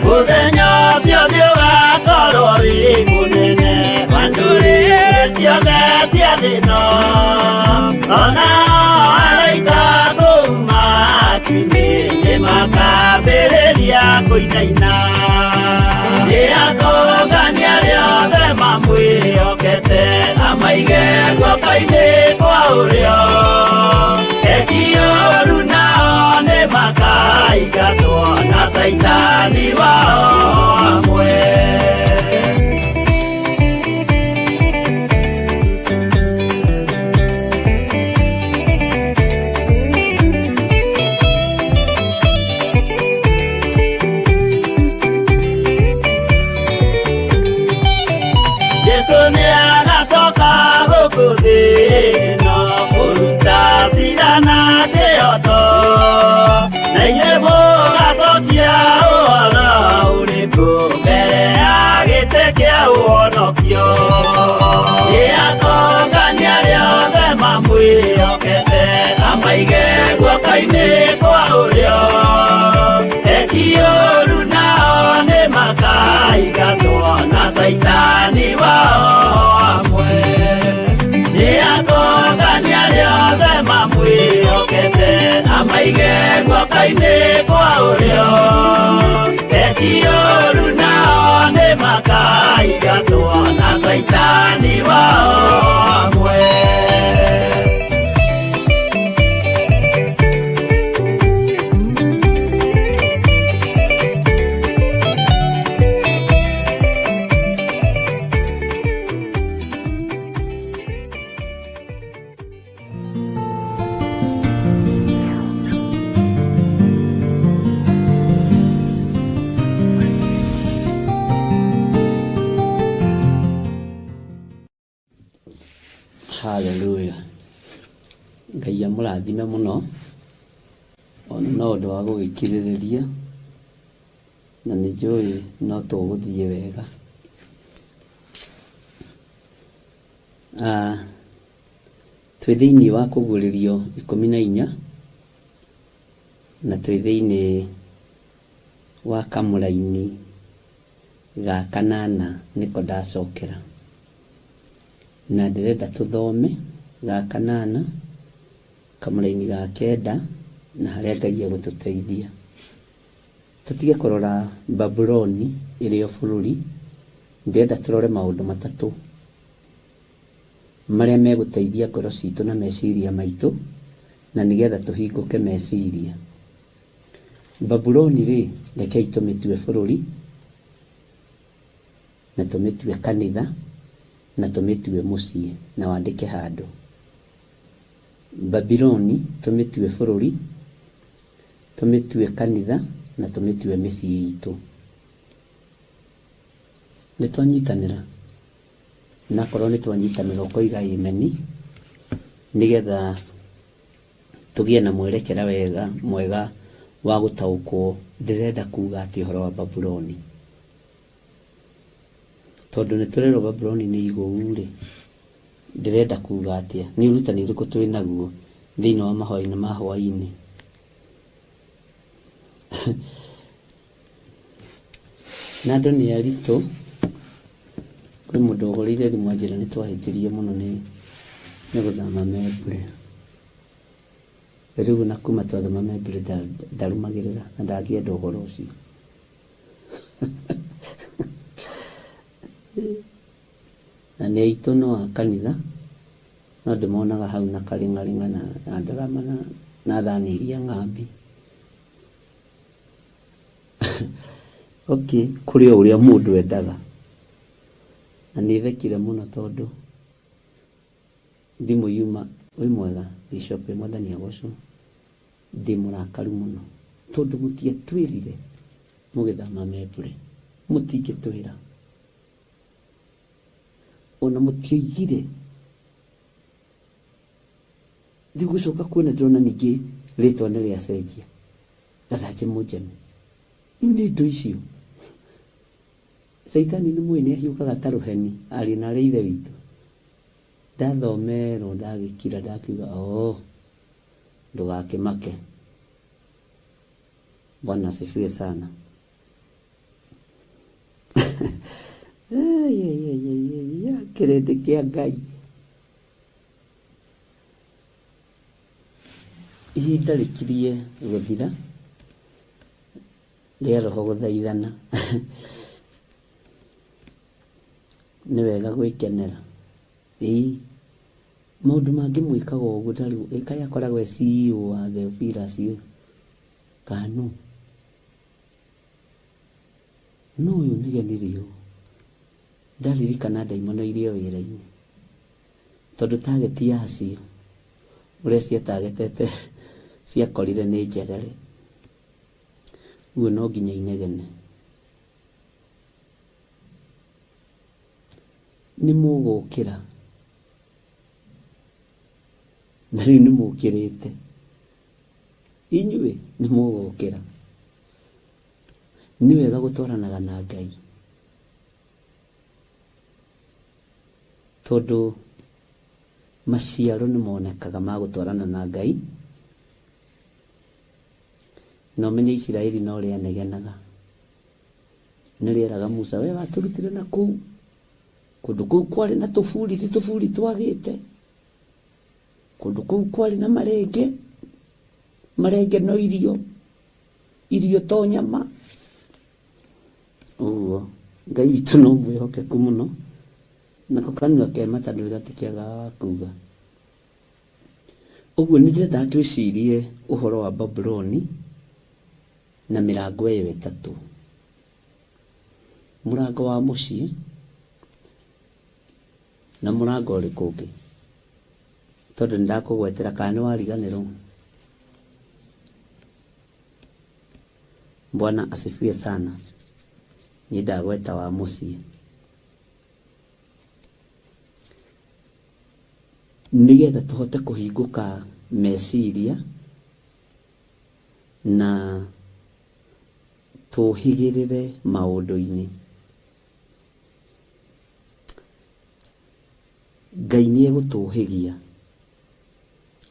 Mũthenya ũcio nĩũgakorwo wĩ mũnene wa ndũrĩrĩ ciothe cia thĩ ĩno, onao araika kũu matu-inĩ nĩ makambĩrĩria kũinaina. Nĩ akongania arĩa othe mamwĩhokete, amaige guoko-inĩ kwa ũrĩo. Eki ũũru nao nĩ makaingatwo na Saitani wao amwe. Yesu nĩ agacoka gũkũ thĩ na guoka-inĩ kwa ũrĩo etiũru nao nĩ makaingatwo na Saitani wao amwe. Hallelujah. Ngai amũrathime mũno, ona no ũndũ wa gũgĩkirĩrĩria, na nĩ njũĩ no tũgũthiĩ wega. Twĩ thĩinĩ wa kũguũrĩrio 14 na twĩ thĩinĩ wa kamũra-inĩ ga 8 nĩko ndacokera, na ndĩrenda tũthome ga 8 kamũra-inĩ ga 9 na harĩa Ngai egũtũteithia. Tũtige kũrora Babuloni ĩrĩ o bũrũri, ndĩrenda tũrore maũndũ matatũ marĩa megũteithia ngoro citũ na meciria maitũ, na nĩgetha tũhingũke meciria. Babuloni rĩ, rekei tũmĩtue bũrũri, na tũmĩtue kanitha, na tũmĩtue mũciĩ, na wandĩke handũ. Babuloni tũmĩtue bũrũri, tũmĩtue kanitha, na tũmĩtue mĩciĩ itũ. Nĩ twanyitanĩra, na korwo nĩ twanyitanĩra ũkoiga ameni, nĩgetha tũgĩe na mwerekera mwega wa gũtaũkwo ndĩrenda kuuga atĩ ũhoro wa Babuloni. Tondũ nĩ tũrerwo Babuloni nĩ igũu rĩ, ndĩrenda kuuga atĩa, nĩ ũrutani ũrĩkũ twĩ naguo thĩinĩ wa mahoya-inĩ ma hwaĩ-inĩ. Na andũ nĩ aritũ, kwĩ mũndũ ũhũrĩire thimũ anjĩra nĩ twahĩtĩrie mũno nĩ gũthama Membure. Rĩu na kuma twathama Membure ndarumagĩrĩra na ndangĩenda ũhoro ũcio. Na nĩ aitũ no a kanitha, no ndĩmonaga hau na karĩng'arĩng'a na ndarama na thani iria ng'ambi. Okay, kũrĩ o ũrĩa mũndũ endaga. Na nĩ thekire mũno tondũ thimũ yuma, wĩ mwega Bishop Mwathani agocwo, ndĩ mũrakaru mũno tondũ mũtiatwĩrire mũgĩthama Membure, mũtingĩtwĩra, ona mũtioigire. Ndigũcoka kuona ndĩrona ningĩ rĩtwa nĩ rĩacenjia gathanjĩ mũnjemi. Rĩu nĩ indo icio Saitani nĩ mwene ahiũkaga ta rũheni, arĩ na arĩ ithe witũ. Ndathomerwo ndagĩkira ndakiuga ndũgakĩmake. Bwana asifiwe sana. Kĩrĩndĩ kĩa Ngai. Ihinda rĩkirie gũthira rĩa roho gũthaithana. Nĩ wega gwĩkenera. Maũndũ mangĩ mwĩkaga ũguo ndarĩ ĩkaĩ akoragwo e CEO wa Theophilus ũyũ Kanu. No ũyũ nĩgenire ũũ. Ndaririkana ndaimono iria wĩra-inĩ. Tondũ target yacio ũrĩa ciatagetete ciakorire nĩ njerere. Ũguo no nginya inegene. Nĩ mũgũkĩra. Na rĩu nĩ mũkĩrĩte. Inyuĩ nĩ mũgũkĩra. Nĩ wega gũtwaranaga na Ngai. Tondũ maciaro nĩ monekaga ma gũtwarana na Ngai. Na ũmenye Isiraeli no rĩanegenaga. Nĩ rĩeraga Musa, we watũrutire na kũu. Kũndũ kũu kwarĩ na tũburi, ti tũburi twagĩte. Kũndũ kũu kwarĩ na marenge. marenge no irio to nyama. Uguo Ngai witũ no mwĩhokeku mũno, nako kanua ke mata ndĩgatikĩaga kuga. Ũguo nĩ ndĩrenda twĩcirie ũhoro wa Babuloni na mĩrango ĩyo ĩtatũ. Mũrango wa mũciĩ na mũrango ũrĩkũ ũngĩ, tondũ nĩndakũgwetera kana nĩ wariganĩrwo. Bwana asifiwe sana. Nĩ ndagweta wa mũciĩ. Nigetha tũhote kũhingũka meciria na tũhigĩrĩre maũndũ-inĩ. Ngai nĩ egũtũhĩgia,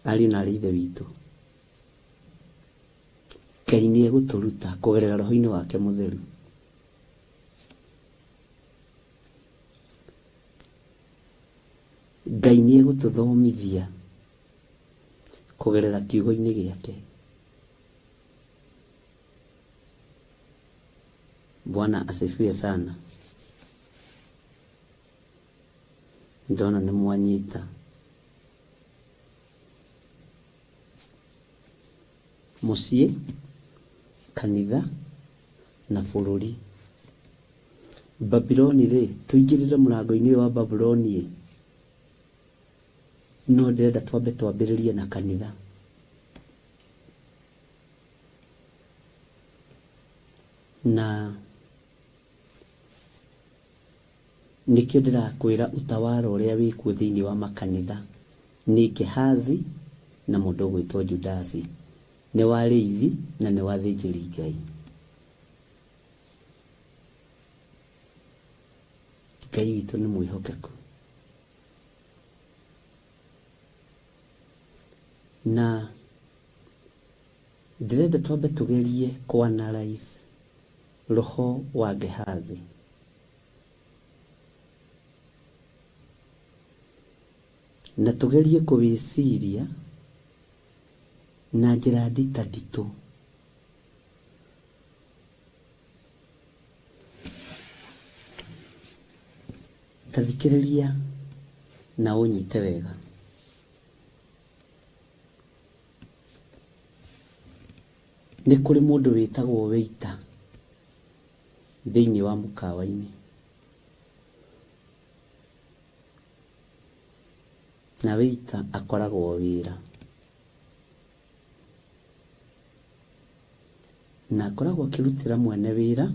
ariũ na aarĩ a Ithe witũ. Ngai nĩ egũtũruta kũgerera Roho-inĩ wake Mũtheru. Ngai nĩ egũtũthomithia kũgerera kiugo-inĩ gĩake. Bwana asifiwe sana. Ndona nĩ mwanyita. Mũciĩ, kanitha na bũrũri. Babuloni rĩ, tũingĩrĩre mũrango-inĩ wa Babuloni. No ndĩrenda twambĩrĩrie na kanitha. Na nikĩo ndĩrakwĩra ũtawara ũrĩa wĩkuo thĩinĩ wa makanitha nĩ Gehazi na mũndũ ũgwĩtwo Judasi, nĩ wa arĩithi na nĩ wa athĩnjĩri Ngai. Ngai witũ nĩ mwĩhokeku. Na ndĩrenda twambe tũgerie kũanalyze roho wa Gehazi. Na tũgerie kũwĩciria na njĩra nditũ. Ta thikĩrĩria na ũnyite wega. Nĩ kũrĩ mũndũ wĩtagwo waiter thĩinĩ wa mũkawa-inĩ. Na waiter akoragwo wĩra. Na akoragwo akĩrutĩra mwene wĩra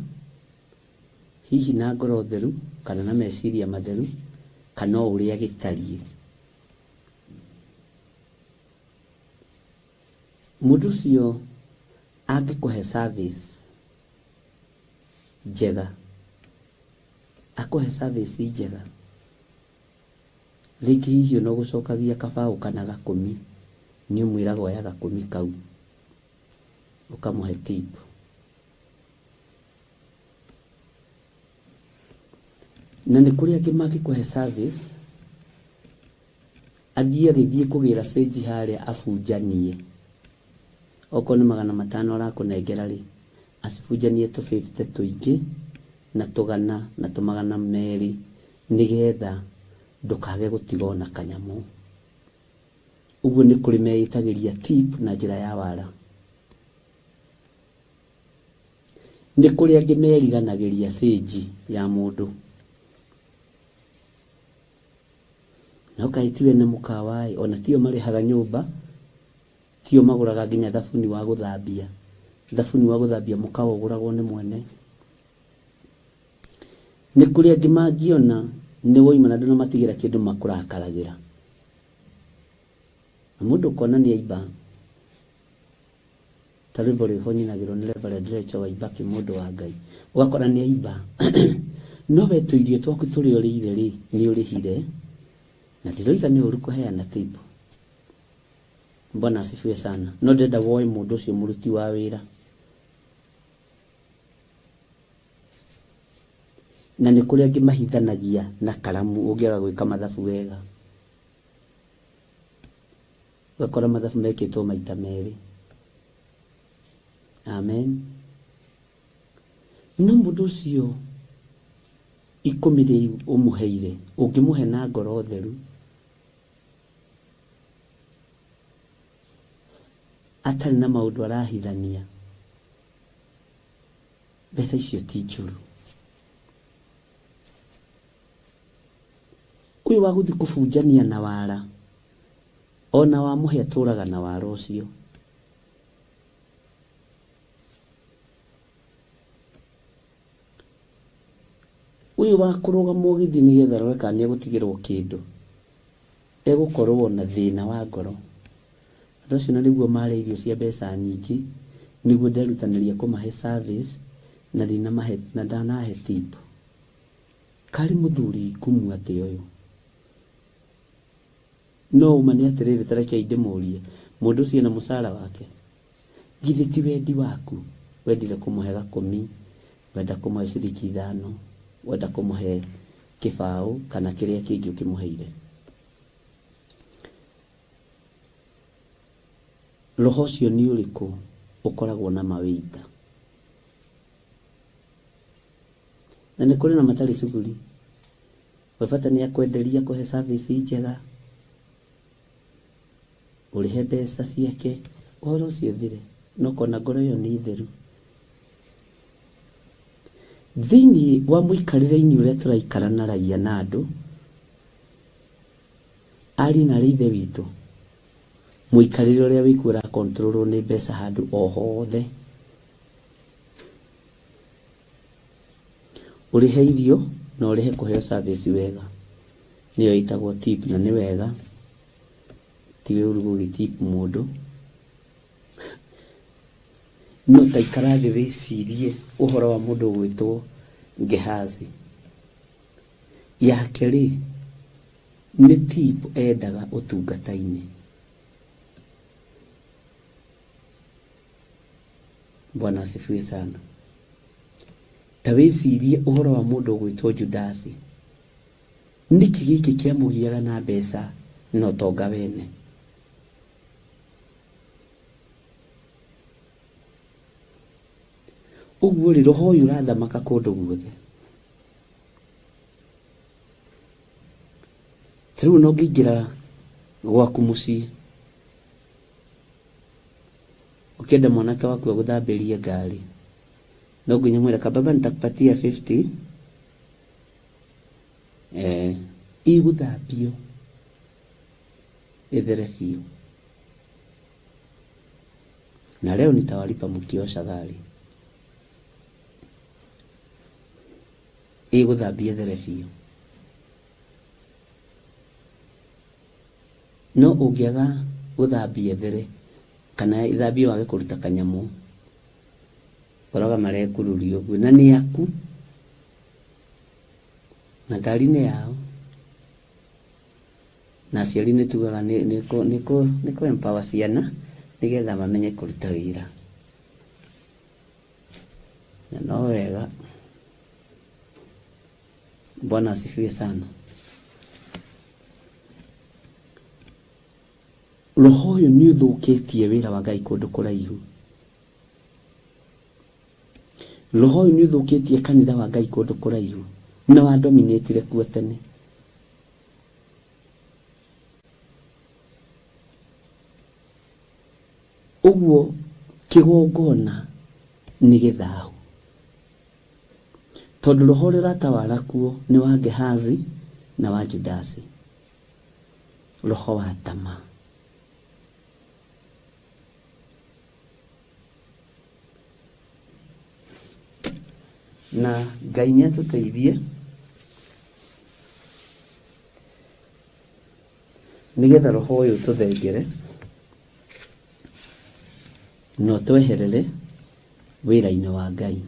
hihi na ngoro theru kana na meciria matheru kana ũrĩa gĩtariĩ. Mũndũ ũcio angĩkũhe service njega, akũhe service njega, rĩngĩ hihi no gũcokagia kabaũ kana gakũmi, nĩ ũmwĩraga oya gakũmi kau ũkamũhe tip. Na nĩ kũrĩ angĩ mangĩkũhe service agĩthiĩ kũgĩra stage harĩa abunjanie. Okorwo nĩ 500 arakũnengera rĩ, acibunjanie tũ 50 tũingĩ na tũgana na tũmagana merĩ, nĩgetha ndũkage gũtigwo na kanyamũ. Ũguo nĩ kũrĩ meĩtagĩria tip na njĩra ya wara. Nĩ kũrĩ angĩ meriganagĩria stage ya mũndũ. Na ũkaitiwe nĩ mũkawa, ona tio marĩhaga nyũmba, tio magũraga nginya thabuni wa gũthambia. Thabuni wa gũthambia mũkawa ũgũragwo nĩ mwene. Nĩ kũrĩ angĩ mangĩona nĩ woima na ndũnamatigĩra kĩndũ makũrakaragĩra. Na mũndũ ũkona nĩ aimba. Ta rwĩmbo rwĩho nyinagĩrwo nĩ Reverend Rachel Waibaki, mũndũ wa Ngai. Ũgakora nĩ aimba. No we tũirio twaku tũrĩa ũrĩire rĩ, nĩ ũrĩhire. Na ndiroiga nĩ ũru kũheana tip. Bwana asifiwe sana. No ndĩrenda woe mũndũ ũcio mũruti wa wĩra. Na nĩ kũrĩ angĩ mahithanagia na karamu ũngĩaga gwĩka mathabu wega. Ũgakora mathabu mekĩtwo maita merĩ. amen. No mũndũ ũcio ikũmi rĩu ũmũheire, ũngĩmũhe na ngoro theru, atarĩ na maũndũ arahithania, mbeca icio ti njũru. Ũyũ wa gũthiĩ kũbunjania na wara, ona wamũhe atũraga na wara ũcio. Ũyũ wa kũrũgama ũgĩthiĩ nĩgetha rore kana nĩegũtigĩrwo kĩndũ, egũkorwo na thĩna wa ngoro. Andũ acio na nĩguo marĩ irio cia mbeca nyingĩ, nĩguo nderutanĩria kũmahe service na ndanahe tip. Karĩ mũthuri ngumu atĩ ũyũ. No uma nĩ atĩrĩrĩ, tareke ndĩmũrie, mũndũ ũcio na mũcara wake, githĩ ti wendi waku? Wendire kũmũhe gakũmi, wenda kũmũhe ciringi 5, wenda kũmũhe kĩbaũ kana kĩrĩa kĩngĩ ũkĩmũheire. Roho ũcio nĩ ũrĩkũ ũkoragwo na mawĩita? Na nĩ kũrĩ na matarĩ cuguri. Webata nĩ akwenderia kũhe service njega, ũrĩhe mbeca ciake, ũhoro ũcio thire, no kona ngoro ĩyo nĩ theru. Thĩinĩ wa mũikarĩre-inĩ ũrĩa tũraikara na raia na andũ, ariũ na arĩ ithe witũ, mũikarĩre ũrĩa wĩkuo ũrakontrolwo nĩ mbeca handũ o hothe. Ũrĩhe irio na ũrĩhe kũheo service wega, nĩyo ĩtagwo tip, na nĩ wega. Tiwe ũrugo tip mũndũ. No taikara thĩ wĩcirie ũhoro wa mũndũ gwĩtwo Gehazi. Yake rĩ, nĩ tip endaga ũtungata-inĩ. Bwana asifiwe sana. Ta wĩcirie ũhoro wa mũndũ gwĩtwo Judasi. Nĩkĩ gĩkĩ kĩamũgiaga na mbeca no tonga wene? Ũguo rĩ, roho ũyũ ũrathamaka kũndũ guothe. Tarĩu no ngĩingĩra gwaku mũciĩ, ũkĩenda mwanake waku agũthambĩrie ngari, no nginya mwĩre kababa nitakupatia 50 igũthambio ithere biũ, na leo nitawalipa mkiosha gari. Igũthambia ithere biũ. No ũngĩaga gũthambia ithere, kana ithambio wage kũruta kanyamũ, ũroga marekururio ũguo, na nĩ aku, na ngari nĩ yao, na aciari nĩ tugaga nĩkũ empower ciana nĩgetha mamenye kũruta wĩra. Na no wega. Bwana asifiwe sana. Roho ũyũ nĩ ũthũkĩtie wĩra wa Ngai kũndũ kũraihu. Roho ũyũ nĩ ũthũkĩtie kanitha wa Ngai kũndũ kũraihu, na wa dominatire kuo tene. Ũguo kĩgongona nĩ gĩthahu, tondũ roho ũrĩa ũratawala kuo nĩ wa Gehazi na wa Judasi, roho wa tamaa. Na Ngai nĩ atũteithie nĩgetha roho ũyũ tũthengere no tweherere wĩra-inĩ wa Ngai.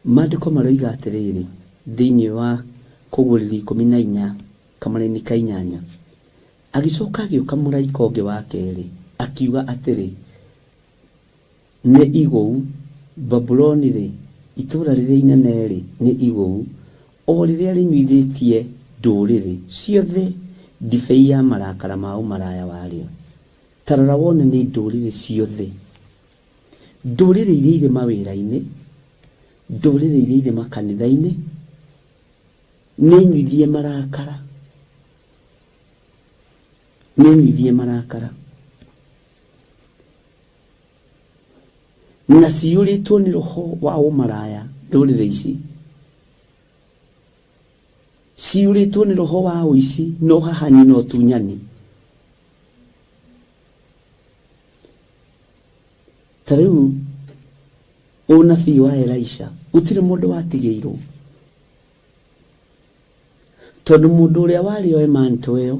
Maandĩko maroiga atĩrĩrĩ thĩinĩ wa Kũgũrĩrwo 14 kamũra-inĩ ka 8, agĩcoka agĩũka mũraika ũngĩ wa kerĩ akiuga atĩrĩ, nĩ igũu Babuloni rĩ, itũũra rĩrĩa inene rĩ, nĩ igũu, o rĩrĩa rĩnyuithĩtie ndũrĩrĩ ciothe ndibei ya marakara ma ũmaraya warĩo. Tarora wone nĩ ndũrĩrĩ ciothe, ndũrĩrĩ iria irĩ mawĩra-inĩ, ndũrĩrĩ iria irĩ makanitha-inĩ, nĩnyuithie marakara, nĩnyuithie marakara, na ciyũrĩtwo nĩ roho wa ũmaraya. Ndũrĩrĩ ici ciyũrĩtwo nĩ roho wa ũici na ũhahani na ũtunyani. Ta rĩu ũnabii wa Elisha gũtirĩ mũndũ watigĩirwo, tondũ mũndũ ũrĩa warĩ oe manto ĩyo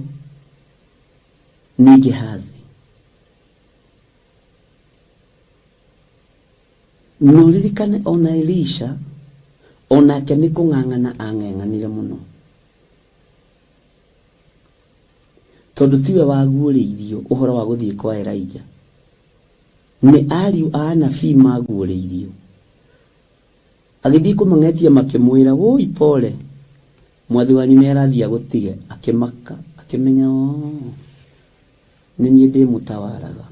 nĩ Gehazi. Na ũririkane ona Elisha onake nĩ kũng'ang'ana ang'eng'anire mũno, tondũ tiwe waguũrĩirio ũhoro wa gũthiĩ kwa Elijah, nĩ ariũ a anabii maguũrĩirio. Agĩthiĩ kũmang'etia makĩmwĩra woi pole, mwathi wanyu nĩ arathiĩ agũtige. Akĩmaka akĩmenya nĩ niĩ ndĩmũtawaraga.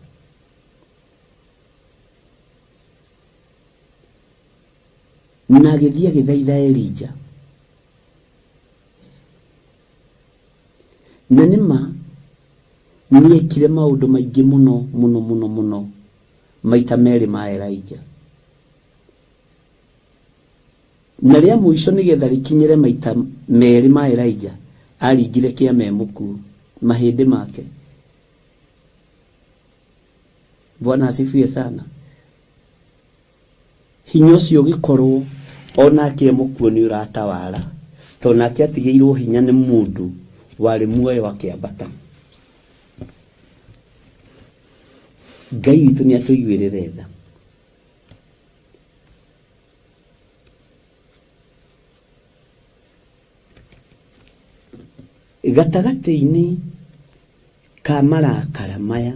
Na agĩthiĩ agĩthaitha Elijah, na nĩma nĩekire maũndũ maingĩ mũno mũno mũno mũno maita merĩ ma Elijah. Na rĩa mũico nĩgetha rĩkinyĩre maita merĩ ma Elijah, aringire kĩama mũkuũ mahĩndĩ make. Bwana asifiwe sana. Hinya ũcio ũgĩkorwo onake mũkuũ nĩ ũratawara, tondũ nake atigĩirwo hinya nĩ mũndũ warĩ muoyo akĩambata. Ngai witũ nĩ atũiguĩrĩre tha. Gatagatĩ-inĩ ka marakara maya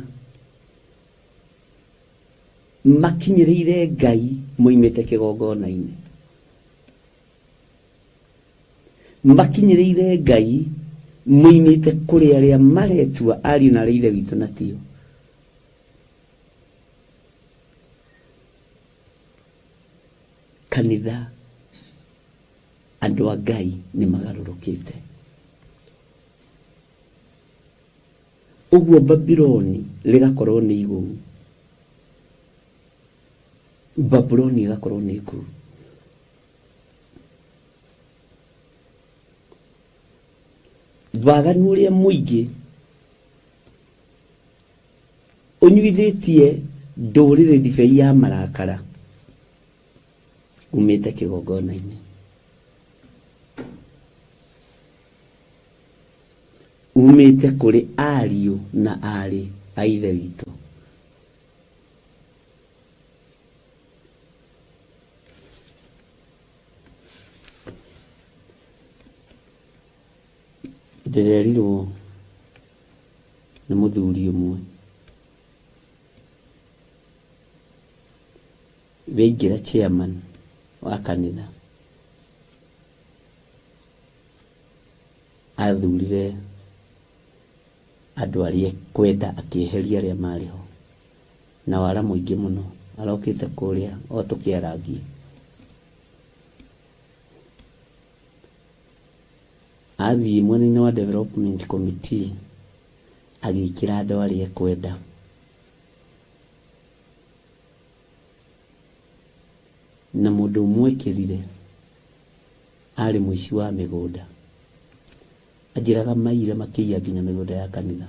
makinyĩrĩire Ngai moimĩte kĩgongona-inĩ, makinyĩrĩire Ngai moimĩte kũrĩ arĩa maretua ariũ na ithe witũ na tio. Kanitha, andũ a Ngai nĩ magarũrũkĩte. Ũguo Babuloni rĩgakorwo nĩ igũu, Babuloni ĩgakorwo nĩ igũu. Waganu ũrĩa mũingĩ ũnyuithĩtie ndũrĩrĩ ndibei ya marakara umĩte kĩgongona-inĩ. Umĩte kũrĩ ariũ na arĩ a ithe witũ. Ndĩrerirwo nĩ mũthuri ũmwe waingĩra chairman wa kanitha, athurire andũ arĩa kwenda akĩeheria arĩa marĩ ho na wara mũingĩ mũno. Arokĩte kũrĩa o tũkĩarangie, athiĩ mwena-inĩ wa development committee agĩkĩra andũ arĩa kwenda. Na mũndũ mwekĩrire arĩ mũici wa mĩgũnda, anjĩraga maira makĩiya nginya mĩgũnda ya kanitha.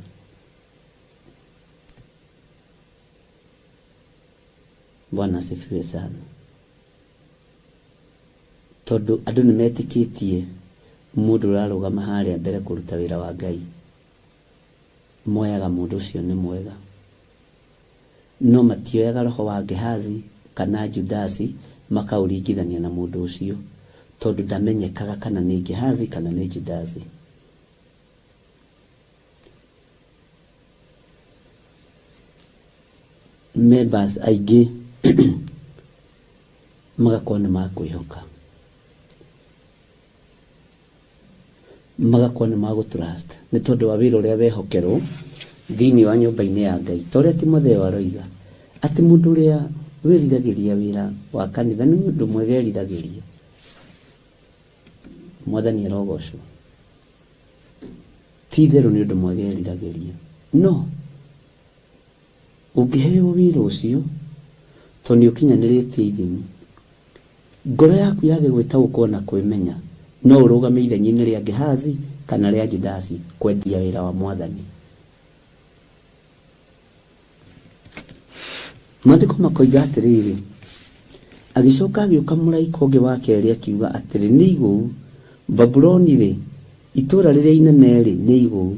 Bwana asifiwe sana. Tondũ andũ nĩ metĩkĩtie mũndũ ũrarũgama harĩa mbere kũruta wĩra wa Ngai, moyaga mũndũ ũcio nĩ mwega, no matioyaga roho wa Gehazi kana Judasi makaũringithania na mũndũ ũcio, tondũ ndamenyekaga kana nĩ Gehazi kana nĩ Judasi. Members aingĩ magakorwo nĩ makwĩhoka, magakorwo nĩ magũtrust nĩ tondũ wa wĩra ũrĩa wehokerwo thĩinĩ wa nyũmba-inĩ ya Ngai. Ta ũrĩa Timotheo aroiga atĩ mũndũ ũrĩa wĩriragĩria wĩra wa kanitha nĩ ũndũ mwega eriragĩria. Mwathani arogocwo. Ti itherũ nĩ ũndũ mwega eriragĩria. No ũngĩheo wĩra ũcio tondũ nĩ ũkinyanĩrĩtie ithimi, ngoro yaku yage gwĩtaũkwo na kwĩmenya, no ũrũgame ithenya-inĩ rĩa Gehazi kana rĩa Judasi kwendia wĩra wa Mwathani. Maandĩko makoiga atĩrĩrĩ, agĩcoka agĩũka mũraika ũngĩ wa kerĩ akiuga atĩrĩ, nĩ igũu Babuloni rĩ, itũũra rĩrĩa inene rĩ, nĩ igũu,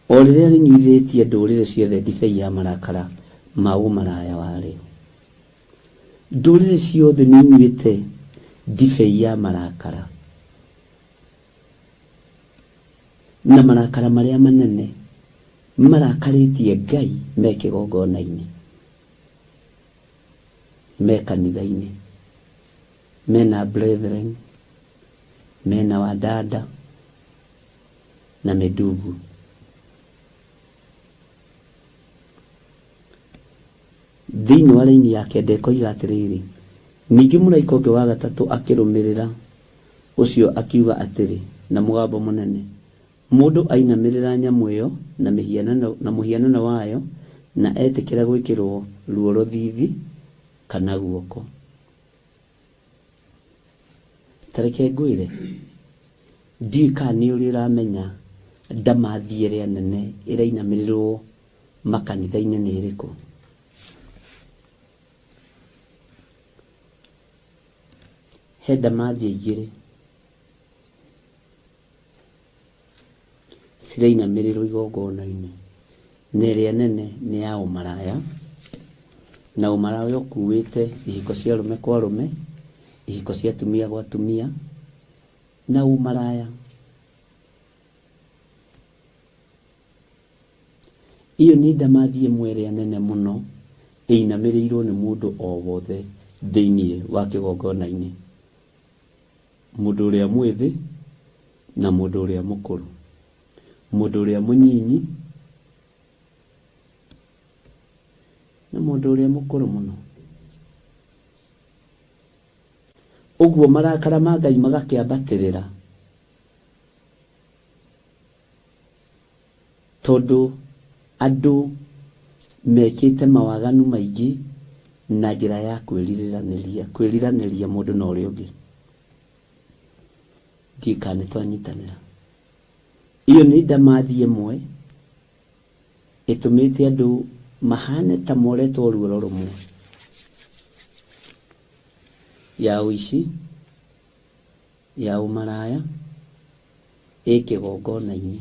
o rĩrĩa rĩnyuithĩtie ndũrĩrĩ ciothe ndibei ya marakara ma ũmaraya warĩo. Ndũrĩrĩ ciothe nĩ inyuĩte ndibei ya marakara, na marakara marĩa manene marakarĩtie Ngai me kĩgongona-inĩ, me kanitha-inĩ, mena brethren, mena wadada na medugu. Thĩinĩ wa raini ya kenda ĩkoiga atĩrĩrĩ, ningĩ mũraika ũngĩ wa gatatũ akĩrũmĩrĩra ũcio akiuga atĩrĩ na mũgambo mũnene, mũndũ ainamĩrĩra nyamũ ĩyo na mũhianano wayo na etĩkĩra gwĩkĩrwo ruo rũthithi kana guoko. Tareke ngwĩre, ndiũĩ kana nĩ ũrĩ ũramenya ndamathi ĩrĩa nene ĩrainamĩrĩrwo makanitha-inĩ nĩ ĩrĩkũ? He ndamathi igĩrĩ cirainamĩrĩrwo igongona-inĩ, na ĩrĩa nene nĩ ya ũmaraya, na ũmaraya ũkuĩte ihiko cia arũme kwa arũme, ihiko cia atumia gwa atumia, na ũmaraya. Iyo nĩ ndamathi ĩmwe ĩrĩa nene mũno ĩinamĩrĩirwo nĩ mũndũ o wothe thĩinĩ wa kĩgongona-inĩ, mũndũ ũrĩa mwĩthĩ na mũndũ ũrĩa mũkũrũ, mũndũ ũrĩa mũnyinyi na mũndũ ũrĩa mũkũrũ mũno. Ũguo marakara ma Ngai magakĩambatĩrĩra, tondũ andũ mekĩte mawaganu maingĩ na njĩra ya kwĩriranĩria mũndũ na ũrĩa ũngĩ. Ndiũĩ kana nĩ twanyitanĩra. Iyo nĩ ndamathi ĩmwe ĩtũmĩte andũ mahane ta moretwo ruoro rũmwe, ya ũici, ya ũmaraya, kĩgongona-inĩ,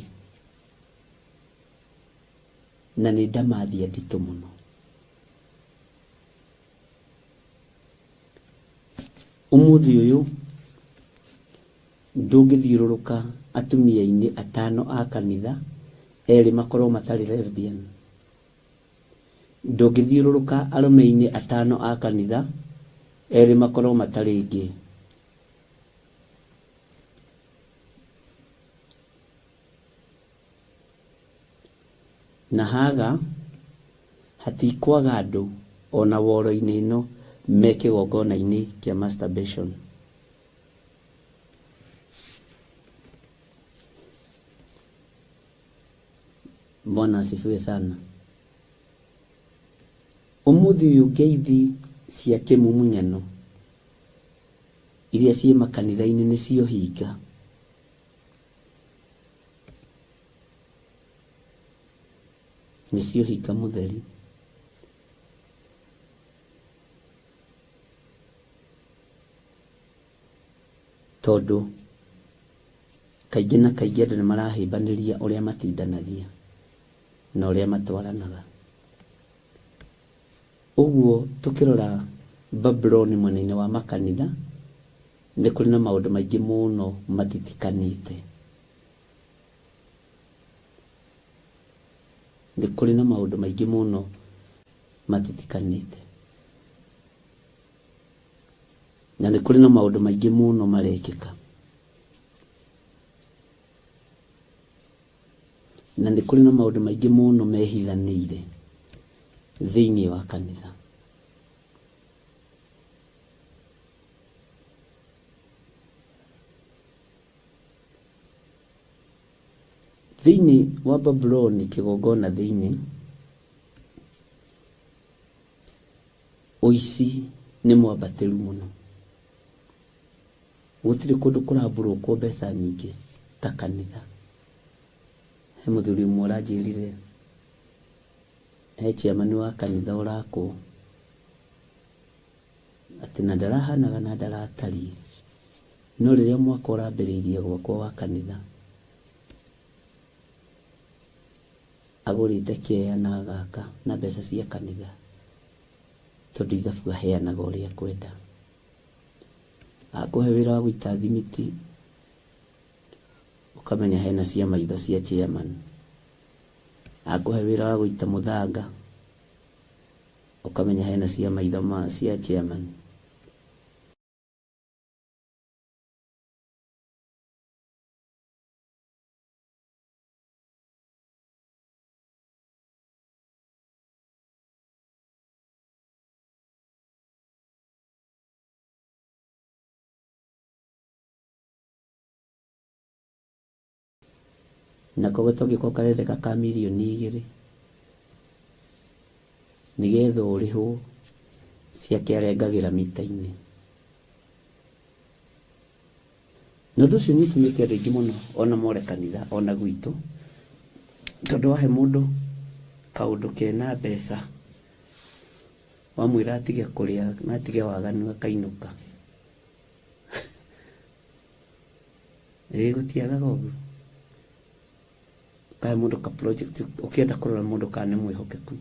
na nĩ ndamathi nditũ mũno. Ũmũthĩ ũyũ ndũngĩthiũrũrũka atumia-inĩ atano a kanitha erĩ makorwo matarĩ lesbian. Ndũngĩthiũrũrũka arũme-inĩ atano a kanitha erĩ makorwo matarĩ gay. Na haga hatikwaga andũ ona woro-inĩ ĩno me kĩgongona-inĩ kĩa masturbation. Bwana asifiwe sana. Ũmũthĩ ũyũ ngeithi cia kĩmumunyano iria ciĩ makanitha-inĩ nĩcio hinga. Nĩcio hinga mũtheri. Tondũ kaingĩ na kaingĩ andũ nĩ marahĩmbanĩria ũrĩa matindanagia na ũrĩa matwaranaga. Ũguo tũkĩrora Babuloni mwena-inĩ wa makanitha nĩ kũrĩ na maũndũ maingĩ mũno matitikanĩte. Nĩ kũrĩ na maũndũ maingĩ mũno matitikanĩte. na nĩ kũrĩ na maũndũ maingĩ mũno marekĩka, na nĩ kũrĩ na maũndũ maingĩ mũno mehithanĩire thĩinĩ wa kanitha. Thĩinĩ wa Babuloni kĩgongona thĩinĩ, ũici nĩ mwambatĩru mũno. Gũtirĩ kũndũ kũrambũrũkwo mbeca nyingĩ ta kanitha. He mũthuri ũmwe ũranjĩrire he chairman wa kanitha ũrakwo atĩ na ndarahanaga na ndaratariĩ, no rĩrĩa mwaka ũrambĩrĩirie gwakwo wa kanitha agũrĩte kĩeya na agaka na mbeca cia kanitha, tondũ ithabu aheanaga ũrĩa kwenda. Akũhe wĩra wa gũita thimiti, ũkamenya hena cia maitho cia chairman. Akũhe wĩra wa gũita mũthanga, ũkamenya hena cia maitho cia chairman. Na kogoto gĩko karendeka ka mirioni 2 nĩgetha ũrĩhwo ciake arengagĩra mita-inĩ. Na ũndũ ũcio nĩ ũtũmĩte andũ aingĩ mũno ona more kanitha ona gwitũ, tondũ wahe mũndũ kaũndũ kena mbeca wamwĩra atige kũrĩa na atige waganu akainũka. Gũtiagaga ũguo. Kahe mũndũ ka project ũkĩenda kũrora mũndũ kana nĩ mwĩhokeku,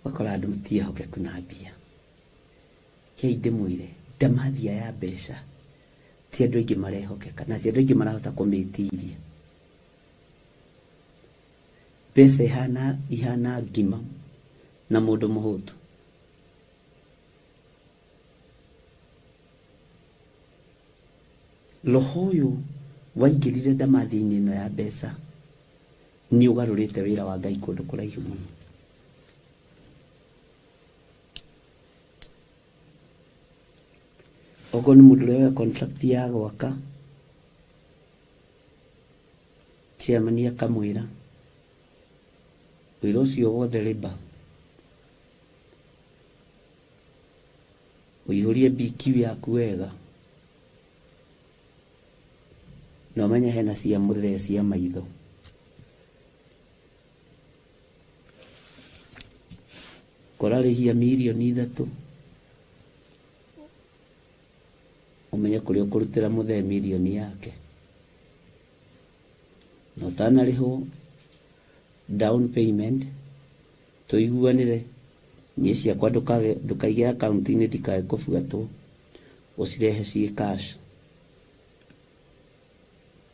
wakora andũ matiĩhokeku na mbia. Kĩi ndĩmwĩre ndamathia ya mbeca ti andũ aingĩ marehokeka, na ti andũ aingĩ marahota kũmĩtiria. Mbeca ihana ngima na mũndũ mũhũtu. Roho ũyũ waingĩrire ndamathi-inĩ ĩno ya mbeca nĩ ũgarũrĩte wĩra wa Ngai kũndũ kũraihu mũno. Okorwo nĩ mũndũ ũrĩa wa contract ya gwaka, chairman akamwĩra wĩra ũcio wothe rĩba ũihũrie BQ yaku wega, na ũmenye hena cia mũrĩre cia maitho. Kũrarĩhia mirioni 3, ũmenye kũrĩa ũkũrutĩra mũthee mirioni yake. Na ũtanarĩhwo down payment, tũiguanĩre niĩ ciakwa ndũkaige akaunti-inĩ ndikae kũbuatwo, ũcirehe ciĩ cash.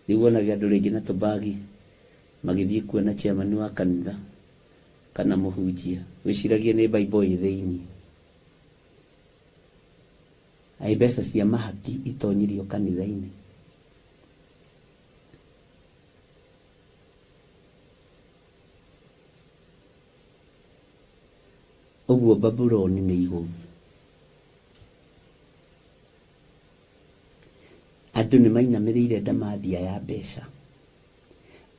Nĩguonagia andũ rĩngĩ na tũbagi magĩthiĩ kuona chairman wa kanitha kana mũhunjia, wĩciragie nĩ Bible ĩ thĩinĩ. Ai mbeca cia mahaki itonyirio kanitha-inĩ. Ũguo Babuloni nĩ igũrũ. Andũ nĩ mainamĩrĩire ndamathia ya mbeca.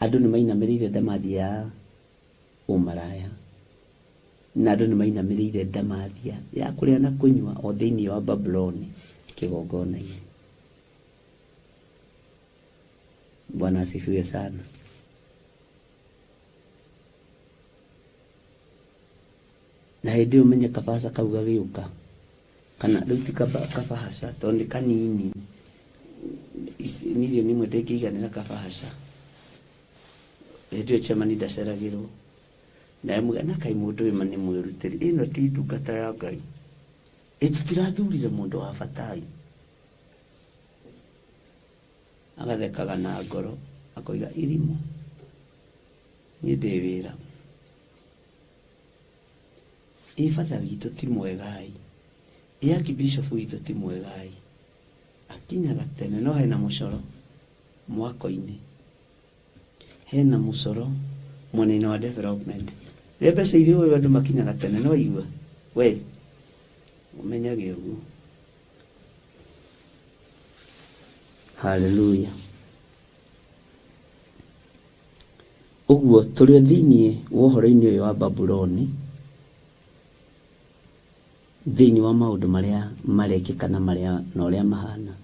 Andũ nĩ mainamĩrĩire ndamathia ya ũmaraya. Na andũ nĩ mainamĩrĩire ndamathia ya kũrĩa na kũnyua o thĩinĩ wa Babuloni kĩgongona-inĩ. Bwana asifiwe sana. Na hĩndĩ ĩyo ũmenye kabasa kau gagĩũka, kana rĩu ti kabasa tondũ nĩ kanini, mirioni 1 ndĩngĩiganĩra kabasa. Hĩndĩ ĩyo chairman ndaceragĩrwo na emwe na kai mũndũ ũyũ nĩ mwĩrutĩri, ĩno ti ndungata ya Ngai, tũtirathurire mũndũ wa bata. Agathekaga na ngoro akoiga irimũ niĩ ndĩ wĩra. Father witũ ti mwegai, Archbishop witũ ti mwegai, akinyaga tene. No hena mũcoro mwako-inĩ, hena mũcoro mwena-inĩ wa development. Rĩrĩa mbeca iria ũyũ andũ makinyaga tene, no igua we ũmenyage ũguo. Hallelujah. Ũguo tũrĩ thĩinĩ wa ũhoro-inĩ ũyũ wa Babuloni, thĩinĩ wa maũndũ marĩa marekĩka na marĩa na ũrĩa mahana.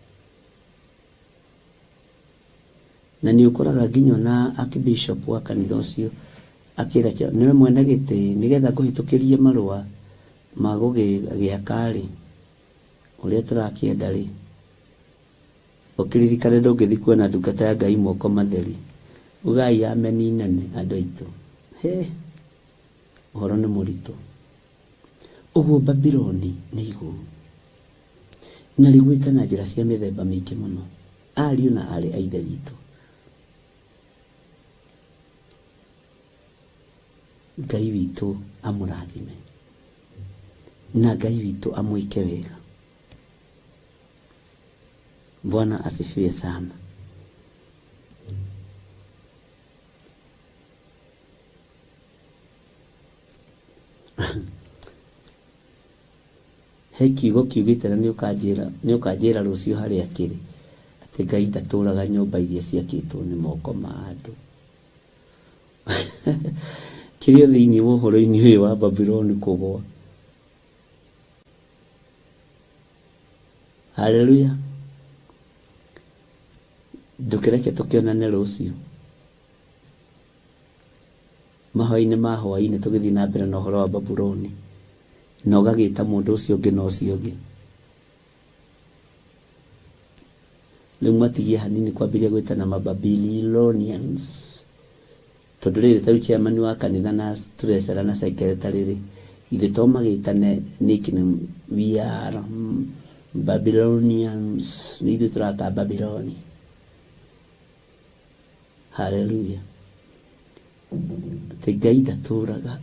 Na nĩ ũkoraga nginya na Archbishop wa kanitha ũcio akĩra nĩwe mwene gĩtĩ nĩgetha kũhĩtũkĩrie marũa ma gũgĩaka rĩ ũrĩa tũrakĩenda rĩ, ũkĩririkane ndũngĩthiĩ kuona ndungata ya Ngai moko matheri, ugai ameni nene andũ aitũ. Ũhoro nĩ mũritũ. Ũguo Babuloni nĩ igũrũ na rĩgwĩte na njĩra cia mĩthemba mĩingĩ mũno, ariũ na arĩ a ithe witũ. Ngai witũ amũrathime na Ngai witũ amwĩke wega. Bwana asifiwe sana. He kiugo kiugĩte na nĩ ũkanjĩra rũciũ harĩa kĩrĩ atĩ Ngai ndatũũraga nyũmba iria ciakĩtwo nĩ moko ma andũ. Kĩrĩ thĩinĩ wa ũhoro-inĩ ũyũ wa Babuloni kũgũa. Hallelujah. Ndũkĩreke tũkĩonane rũciũ mahoya-inĩ ma hwaĩ-inĩ tũgĩthiĩ na mbere na ũhoro wa Babuloni, na ũgagĩta mũndũ ũcio ũngĩ na ũcio ũngĩ. Rĩu matigie hanini kwambĩrĩria gwĩtana Babylonians, tondũ rĩrĩ ta chairman wa kanitha na treasurer na secretary rĩ, ithe to magĩtane nickname, we are Babylonians, nĩ ithuĩ tũraka Babyloni. Hallelujah. Ngai ndatũũraga.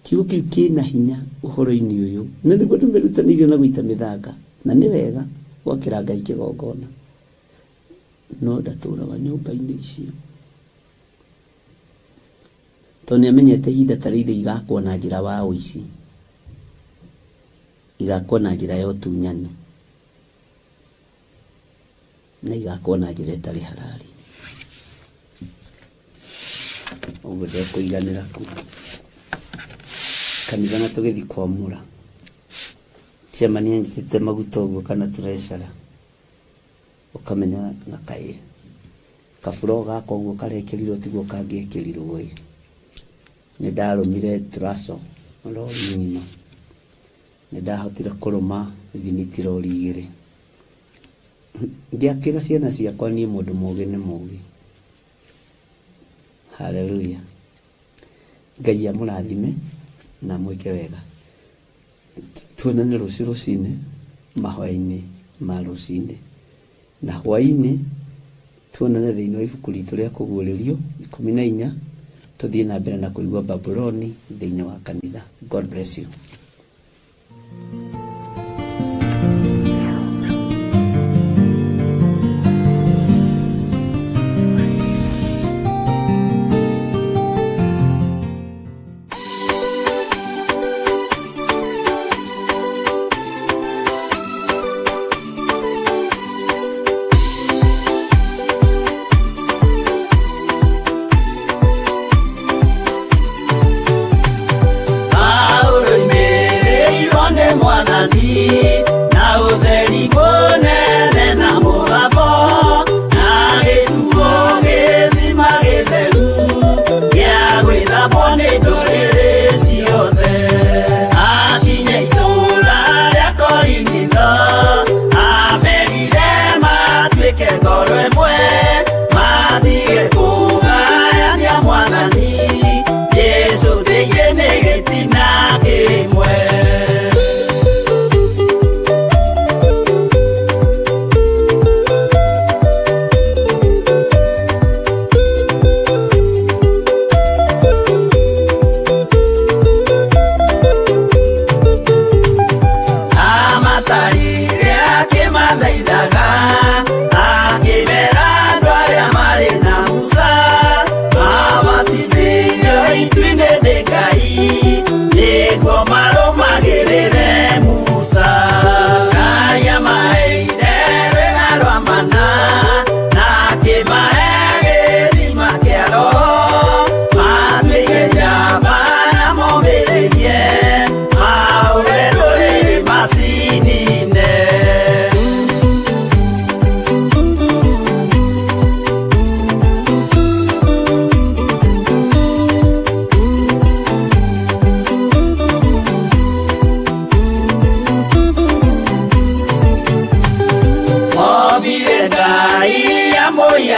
Kiugo kĩu kĩna hinya ũhoro-inĩ ũyũ, na nĩguo ndũmĩrutanĩirio na gũita mĩthanga, na nĩ wega gwakĩra Ngai kĩgongona, no ndatũũraga nyũmba-inĩ icio. Tondũ nĩamenyete ihinda ta rĩrĩ igakwo na njĩra wa ũici, igakwo na njĩra ya ũtunyani, na igakwo na njĩra ĩtarĩ halali. Ũguo ndekũiganĩra ku kanitha na tũgĩthiĩ kwamũra chairman anyitĩte maguta ũguo kana treasurer, ũkamenya na kaĩ kaburo gako ũguo karekĩrirwo tiguo kangĩekĩrirwo ĩ. Nĩ ndarũmire tũraco rori ng'ima, nĩ ndahotire kũrũma thimiti rori igĩrĩ, ngĩakĩra ciana ciakwa niĩ mũndũ mũũgĩ nĩ mũũgĩ. Hallelujah. Ngai amũrathime na mwĩke wega. Tuonane rũciũ rũcinĩ mahoya-inĩ ma rũcinĩ, na hwaĩ-inĩ tuonane thĩinĩ wa ibuku ritũ rĩa kũguũrĩrio 14 tũthiĩ na mbere na kũigua Babuloni thĩinĩ wa kanitha. God bless you. Paulo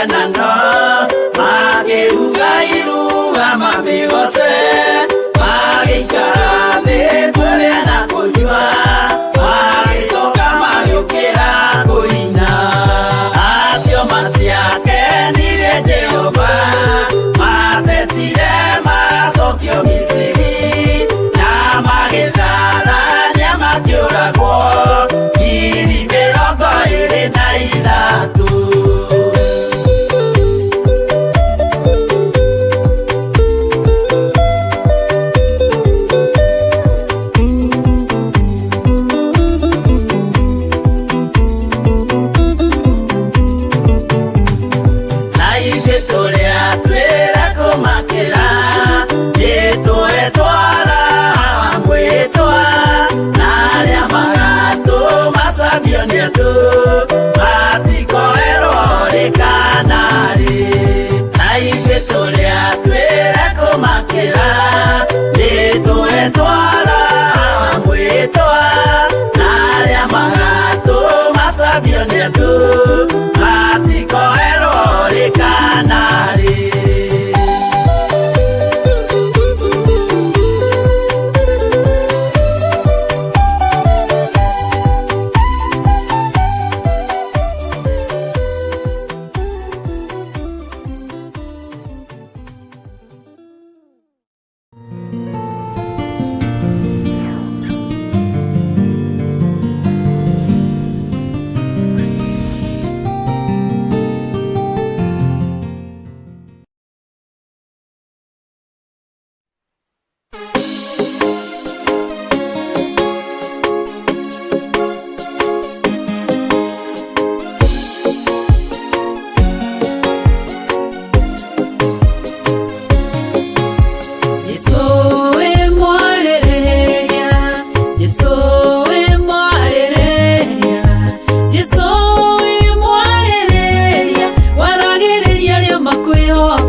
makenano magĩruga iruga mamĩgoce magĩikara thĩ kũrĩa na kũnyua magĩcoka magĩũkĩra kũina acio matiakenirie Jehova matetire magacokio Misiri na magĩtharania makĩũragwo ngiri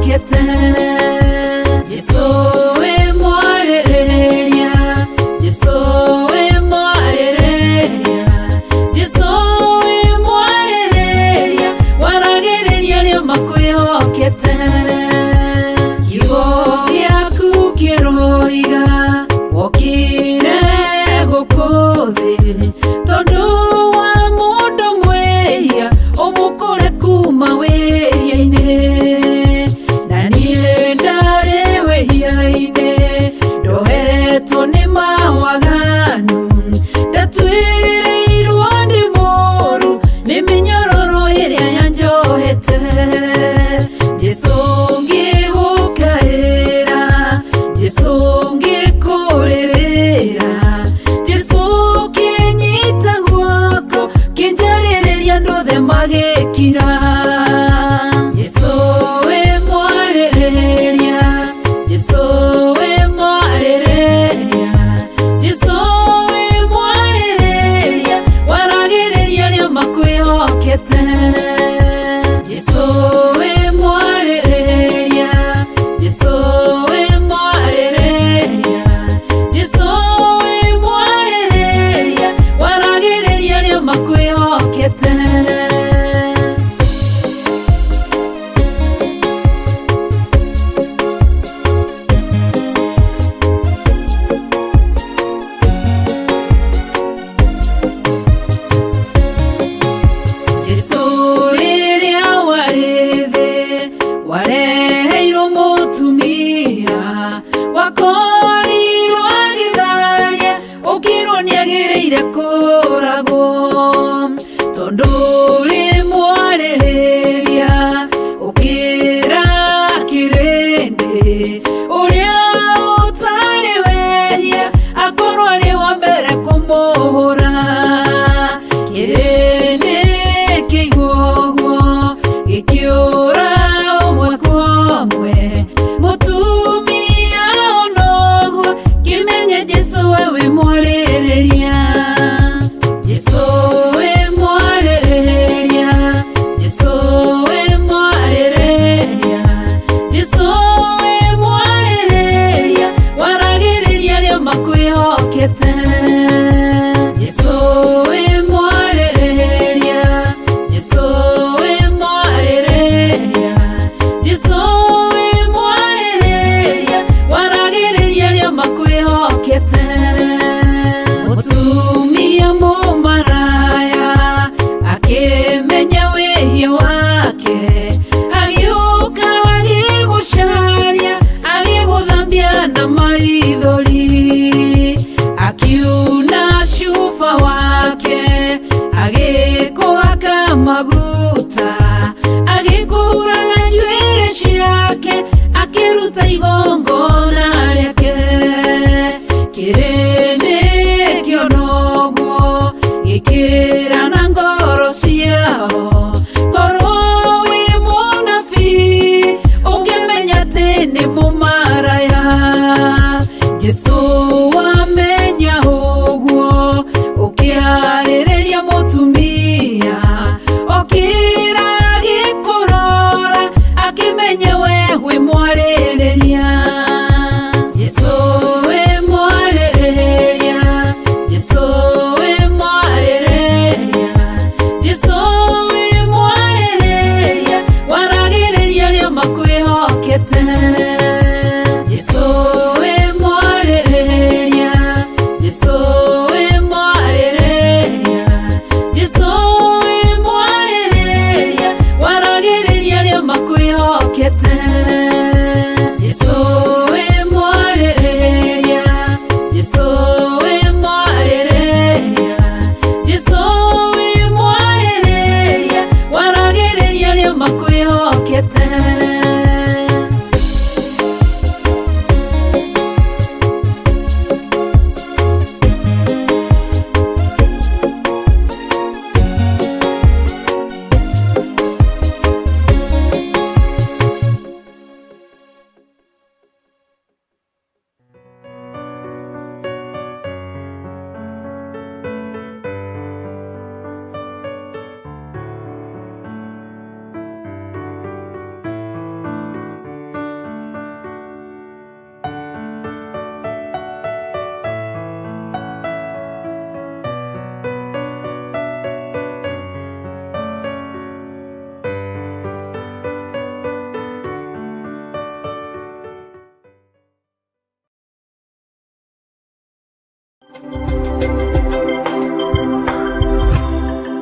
23. Yesu we mwarere nĩmokĩte